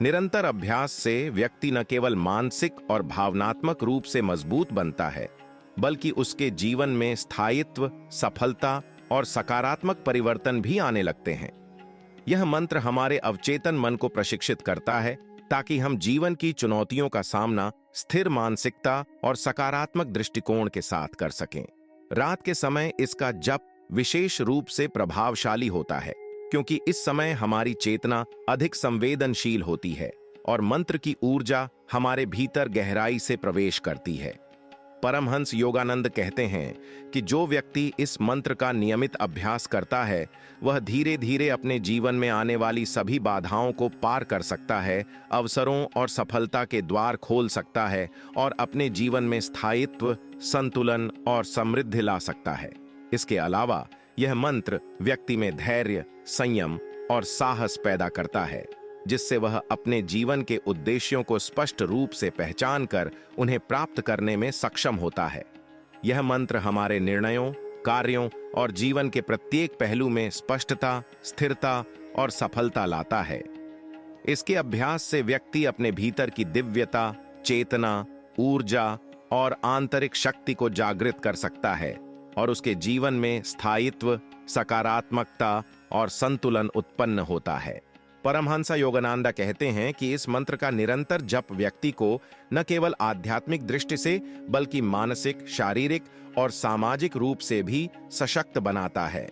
निरंतर अभ्यास से व्यक्ति न केवल मानसिक और भावनात्मक रूप से मजबूत बनता है, बल्कि उसके जीवन में स्थायित्व, सफलता और सकारात्मक परिवर्तन भी आने लगते हैं। यह मंत्र हमारे अवचेतन मन को प्रशिक्षित करता है ताकि हम जीवन की चुनौतियों का सामना स्थिर मानसिकता और सकारात्मक दृष्टिकोण के साथ कर सकें। रात के समय इसका जप विशेष रूप से प्रभावशाली होता है, क्योंकि इस समय हमारी चेतना अधिक संवेदनशील होती है और मंत्र की ऊर्जा हमारे भीतर गहराई से प्रवेश करती है। परमहंस योगानंद कहते हैं कि जो व्यक्ति इस मंत्र का नियमित अभ्यास करता है, वह धीरे धीरे अपने जीवन में आने वाली सभी बाधाओं को पार कर सकता है, अवसरों और सफलता के द्वार खोल सकता है और अपने जीवन में स्थायित्व, संतुलन और समृद्धि ला सकता है। इसके अलावा यह मंत्र व्यक्ति में धैर्य, संयम और साहस पैदा करता है, जिससे वह अपने जीवन के उद्देश्यों को स्पष्ट रूप से पहचान कर उन्हें प्राप्त करने में सक्षम होता है। यह मंत्र हमारे निर्णयों, कार्यों और जीवन के प्रत्येक पहलू में स्पष्टता, स्थिरता और सफलता लाता है। इसके अभ्यास से व्यक्ति अपने भीतर की दिव्यता, चेतना, ऊर्जा और आंतरिक शक्ति को जागृत कर सकता है और उसके जीवन में स्थायित्व, सकारात्मकता और संतुलन उत्पन्न होता है। परमहंस योगानंद कहते हैं कि इस मंत्र का निरंतर जप व्यक्ति को न केवल आध्यात्मिक दृष्टि से बल्कि मानसिक, शारीरिक और सामाजिक रूप से भी सशक्त बनाता है।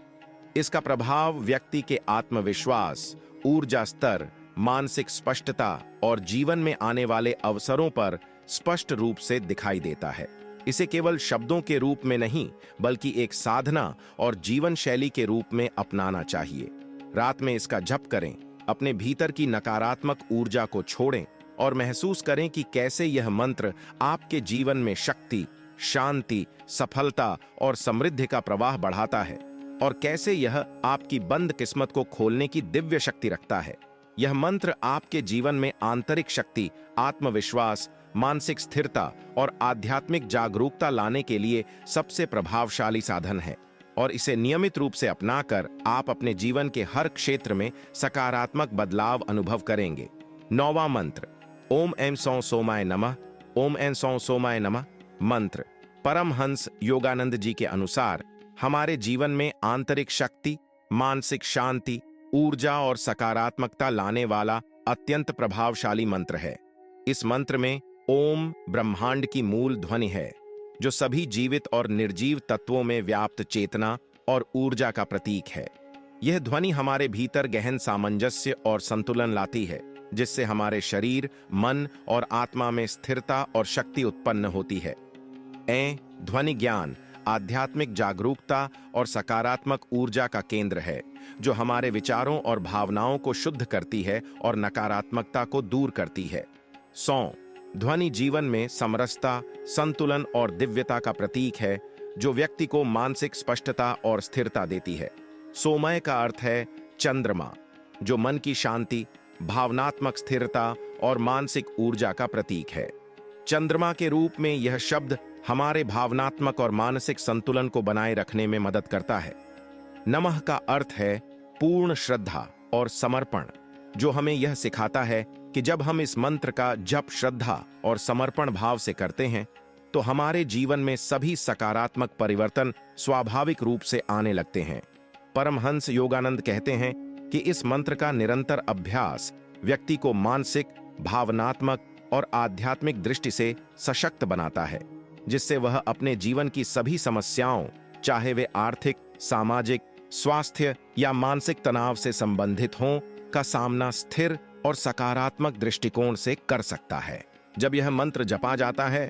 इसका प्रभाव व्यक्ति के आत्मविश्वास, ऊर्जा स्तर, मानसिक स्पष्टता और जीवन में आने वाले अवसरों पर स्पष्ट रूप से दिखाई देता है। इसे केवल शब्दों के रूप में नहीं, बल्कि एक साधना और जीवन शैली के रूप में अपनाना चाहिए। रात में इसका जप करें, अपने भीतर की नकारात्मक ऊर्जा को छोड़ें और महसूस करें कि कैसे यह मंत्र आपके जीवन में शक्ति, शांति, सफलता और समृद्धि का प्रवाह बढ़ाता है और कैसे यह आपकी बंद किस्मत को खोलने की दिव्य शक्ति रखता है। यह मंत्र आपके जीवन में आंतरिक शक्ति, आत्मविश्वास, मानसिक स्थिरता और आध्यात्मिक जागरूकता लाने के लिए सबसे प्रभावशाली साधन है और इसे नियमित रूप से अपनाकर आप अपने जीवन के हर क्षेत्र में सकारात्मक बदलाव अनुभव करेंगे। 9वां मंत्र, ओम ऐं सौं सोमाय नमः। ओम ऐं सौं सोमाय नमः मंत्र परमहंस योगानंद जी के अनुसार हमारे जीवन में आंतरिक शक्ति, मानसिक शांति, ऊर्जा और सकारात्मकता लाने वाला अत्यंत प्रभावशाली मंत्र है। इस मंत्र में ओम ब्रह्मांड की मूल ध्वनि है, जो सभी जीवित और निर्जीव तत्वों में व्याप्त चेतना और ऊर्जा का प्रतीक है। यह ध्वनि हमारे भीतर गहन सामंजस्य और संतुलन लाती है, जिससे हमारे शरीर, मन और आत्मा में स्थिरता और शक्ति उत्पन्न होती है। ऐं ध्वनि ज्ञान, आध्यात्मिक जागरूकता और सकारात्मक ऊर्जा का केंद्र है, जो हमारे विचारों और भावनाओं को शुद्ध करती है और नकारात्मकता को दूर करती है। सौं ध्वनि जीवन में समरसता, संतुलन और दिव्यता का प्रतीक है, जो व्यक्ति को मानसिक स्पष्टता और स्थिरता देती है। सोमय का अर्थ है चंद्रमा, जो मन की शांति, भावनात्मक स्थिरता और मानसिक ऊर्जा का प्रतीक है। चंद्रमा के रूप में यह शब्द हमारे भावनात्मक और मानसिक संतुलन को बनाए रखने में मदद करता है। नमः का अर्थ है पूर्ण श्रद्धा और समर्पण, जो हमें यह सिखाता है कि जब हम इस मंत्र का जप श्रद्धा और समर्पण भाव से करते हैं, तो हमारे जीवन में सभी सकारात्मक परिवर्तन स्वाभाविक रूप से आने लगते हैं। परमहंस योगानंद कहते हैं कि इस मंत्र का निरंतर अभ्यास व्यक्ति को मानसिक, भावनात्मक और आध्यात्मिक दृष्टि से सशक्त बनाता है, जिससे वह अपने जीवन की सभी समस्याओं, चाहे वे आर्थिक, सामाजिक, स्वास्थ्य या मानसिक तनाव से संबंधित हों, का सामना स्थिर और सकारात्मक दृष्टिकोण से कर सकता है। जब यह मंत्र जपा जाता है,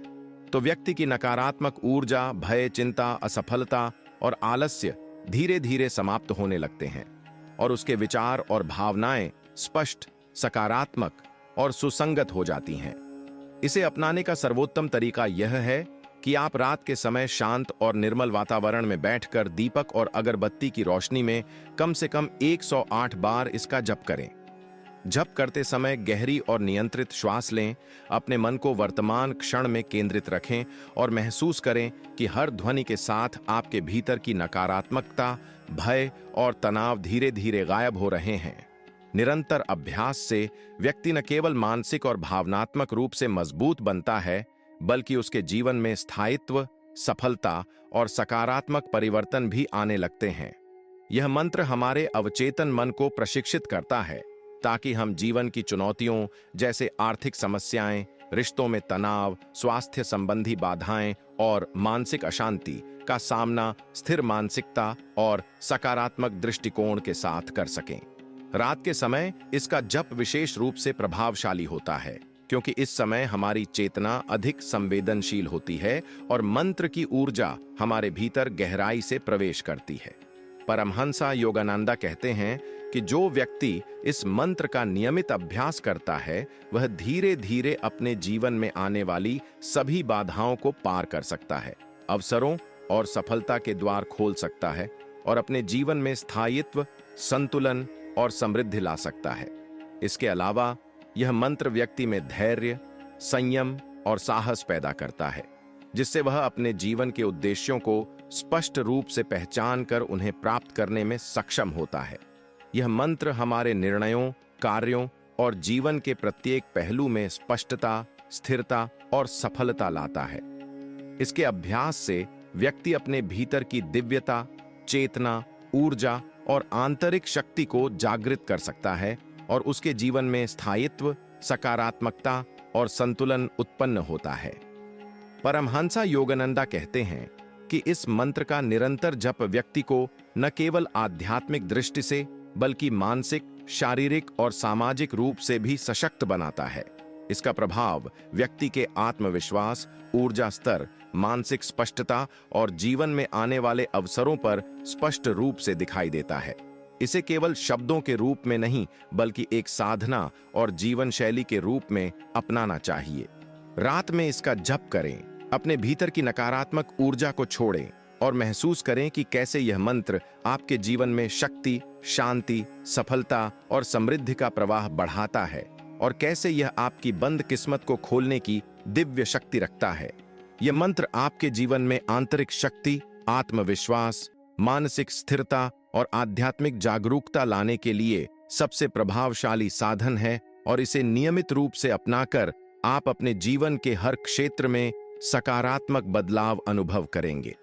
तो व्यक्ति की नकारात्मक ऊर्जा, भय, चिंता, असफलता और आलस्य धीरे धीरे समाप्त होने लगते हैं और उसके विचार और भावनाएं स्पष्ट, सकारात्मक और सुसंगत हो जाती हैं। इसे अपनाने का सर्वोत्तम तरीका यह है कि आप रात के समय शांत और निर्मल वातावरण में बैठकर दीपक और अगरबत्ती की रोशनी में कम से कम 108 बार इसका जप करें। जप करते समय गहरी और नियंत्रित श्वास लें, अपने मन को वर्तमान क्षण में केंद्रित रखें और महसूस करें कि हर ध्वनि के साथ आपके भीतर की नकारात्मकता, भय और तनाव धीरे धीरे गायब हो रहे हैं। निरंतर अभ्यास से व्यक्ति न केवल मानसिक और भावनात्मक रूप से मजबूत बनता है, बल्कि उसके जीवन में स्थायित्व, सफलता और सकारात्मक परिवर्तन भी आने लगते हैं। यह मंत्र हमारे अवचेतन मन को प्रशिक्षित करता है ताकि हम जीवन की चुनौतियों जैसे आर्थिक समस्याएं, रिश्तों में तनाव, स्वास्थ्य संबंधी बाधाएं और मानसिक अशांति का सामना स्थिर मानसिकता और सकारात्मक दृष्टिकोण के साथ कर सकें। रात के समय इसका जप विशेष रूप से प्रभावशाली होता है क्योंकि इस समय हमारी चेतना अधिक संवेदनशील होती है और मंत्र की ऊर्जा हमारे भीतर गहराई से प्रवेश करती है। परमहंसा योगानंदा कहते हैं कि जो व्यक्ति इस मंत्र का नियमित अभ्यास करता है वह धीरे धीरे अपने जीवन में आने वाली सभी बाधाओं को पार कर सकता है, अवसरों और सफलता के द्वार खोल सकता है और अपने जीवन में स्थायित्व, संतुलन और समृद्धि ला सकता है। इसके अलावा यह मंत्र व्यक्ति में धैर्य, संयम और साहस पैदा करता है, जिससे वह अपने जीवन के उद्देश्यों को स्पष्ट रूप से पहचान कर उन्हें प्राप्त करने में सक्षम होता है। यह मंत्र हमारे निर्णयों, कार्यों और जीवन के प्रत्येक पहलू में स्पष्टता, स्थिरता और सफलता लाता है। इसके अभ्यास से व्यक्ति अपने भीतर की दिव्यता, चेतना, ऊर्जा और आंतरिक शक्ति को जागृत कर सकता है और उसके जीवन में स्थायित्व, सकारात्मकता और संतुलन उत्पन्न होता है। परमहंसा योगानंदा कहते हैं कि इस मंत्र का निरंतर जप व्यक्ति को न केवल आध्यात्मिक दृष्टि से बल्कि मानसिक, शारीरिक और सामाजिक रूप से भी सशक्त बनाता है। इसका प्रभाव व्यक्ति के आत्मविश्वास, ऊर्जा स्तर, मानसिक स्पष्टता और जीवन में आने वाले अवसरों पर स्पष्ट रूप से दिखाई देता है। इसे केवल शब्दों के रूप में नहीं बल्कि एक साधना और जीवन शैली के रूप में अपनाना चाहिए। रात में इसका जप करें, अपने भीतर की नकारात्मक ऊर्जा को छोड़ें और महसूस करें कि कैसे यह मंत्र आपके जीवन में शक्ति, शांति, सफलता और समृद्धि का प्रवाह बढ़ाता है और कैसे यह आपकी बंद किस्मत को खोलने की दिव्य शक्ति रखता है। यह मंत्र आपके जीवन में आंतरिक शक्ति, आत्मविश्वास, मानसिक स्थिरता और आध्यात्मिक जागरूकता लाने के लिए सबसे प्रभावशाली साधन है और इसे नियमित रूप से अपनाकर आप अपने जीवन के हर क्षेत्र में सकारात्मक बदलाव अनुभव करेंगे।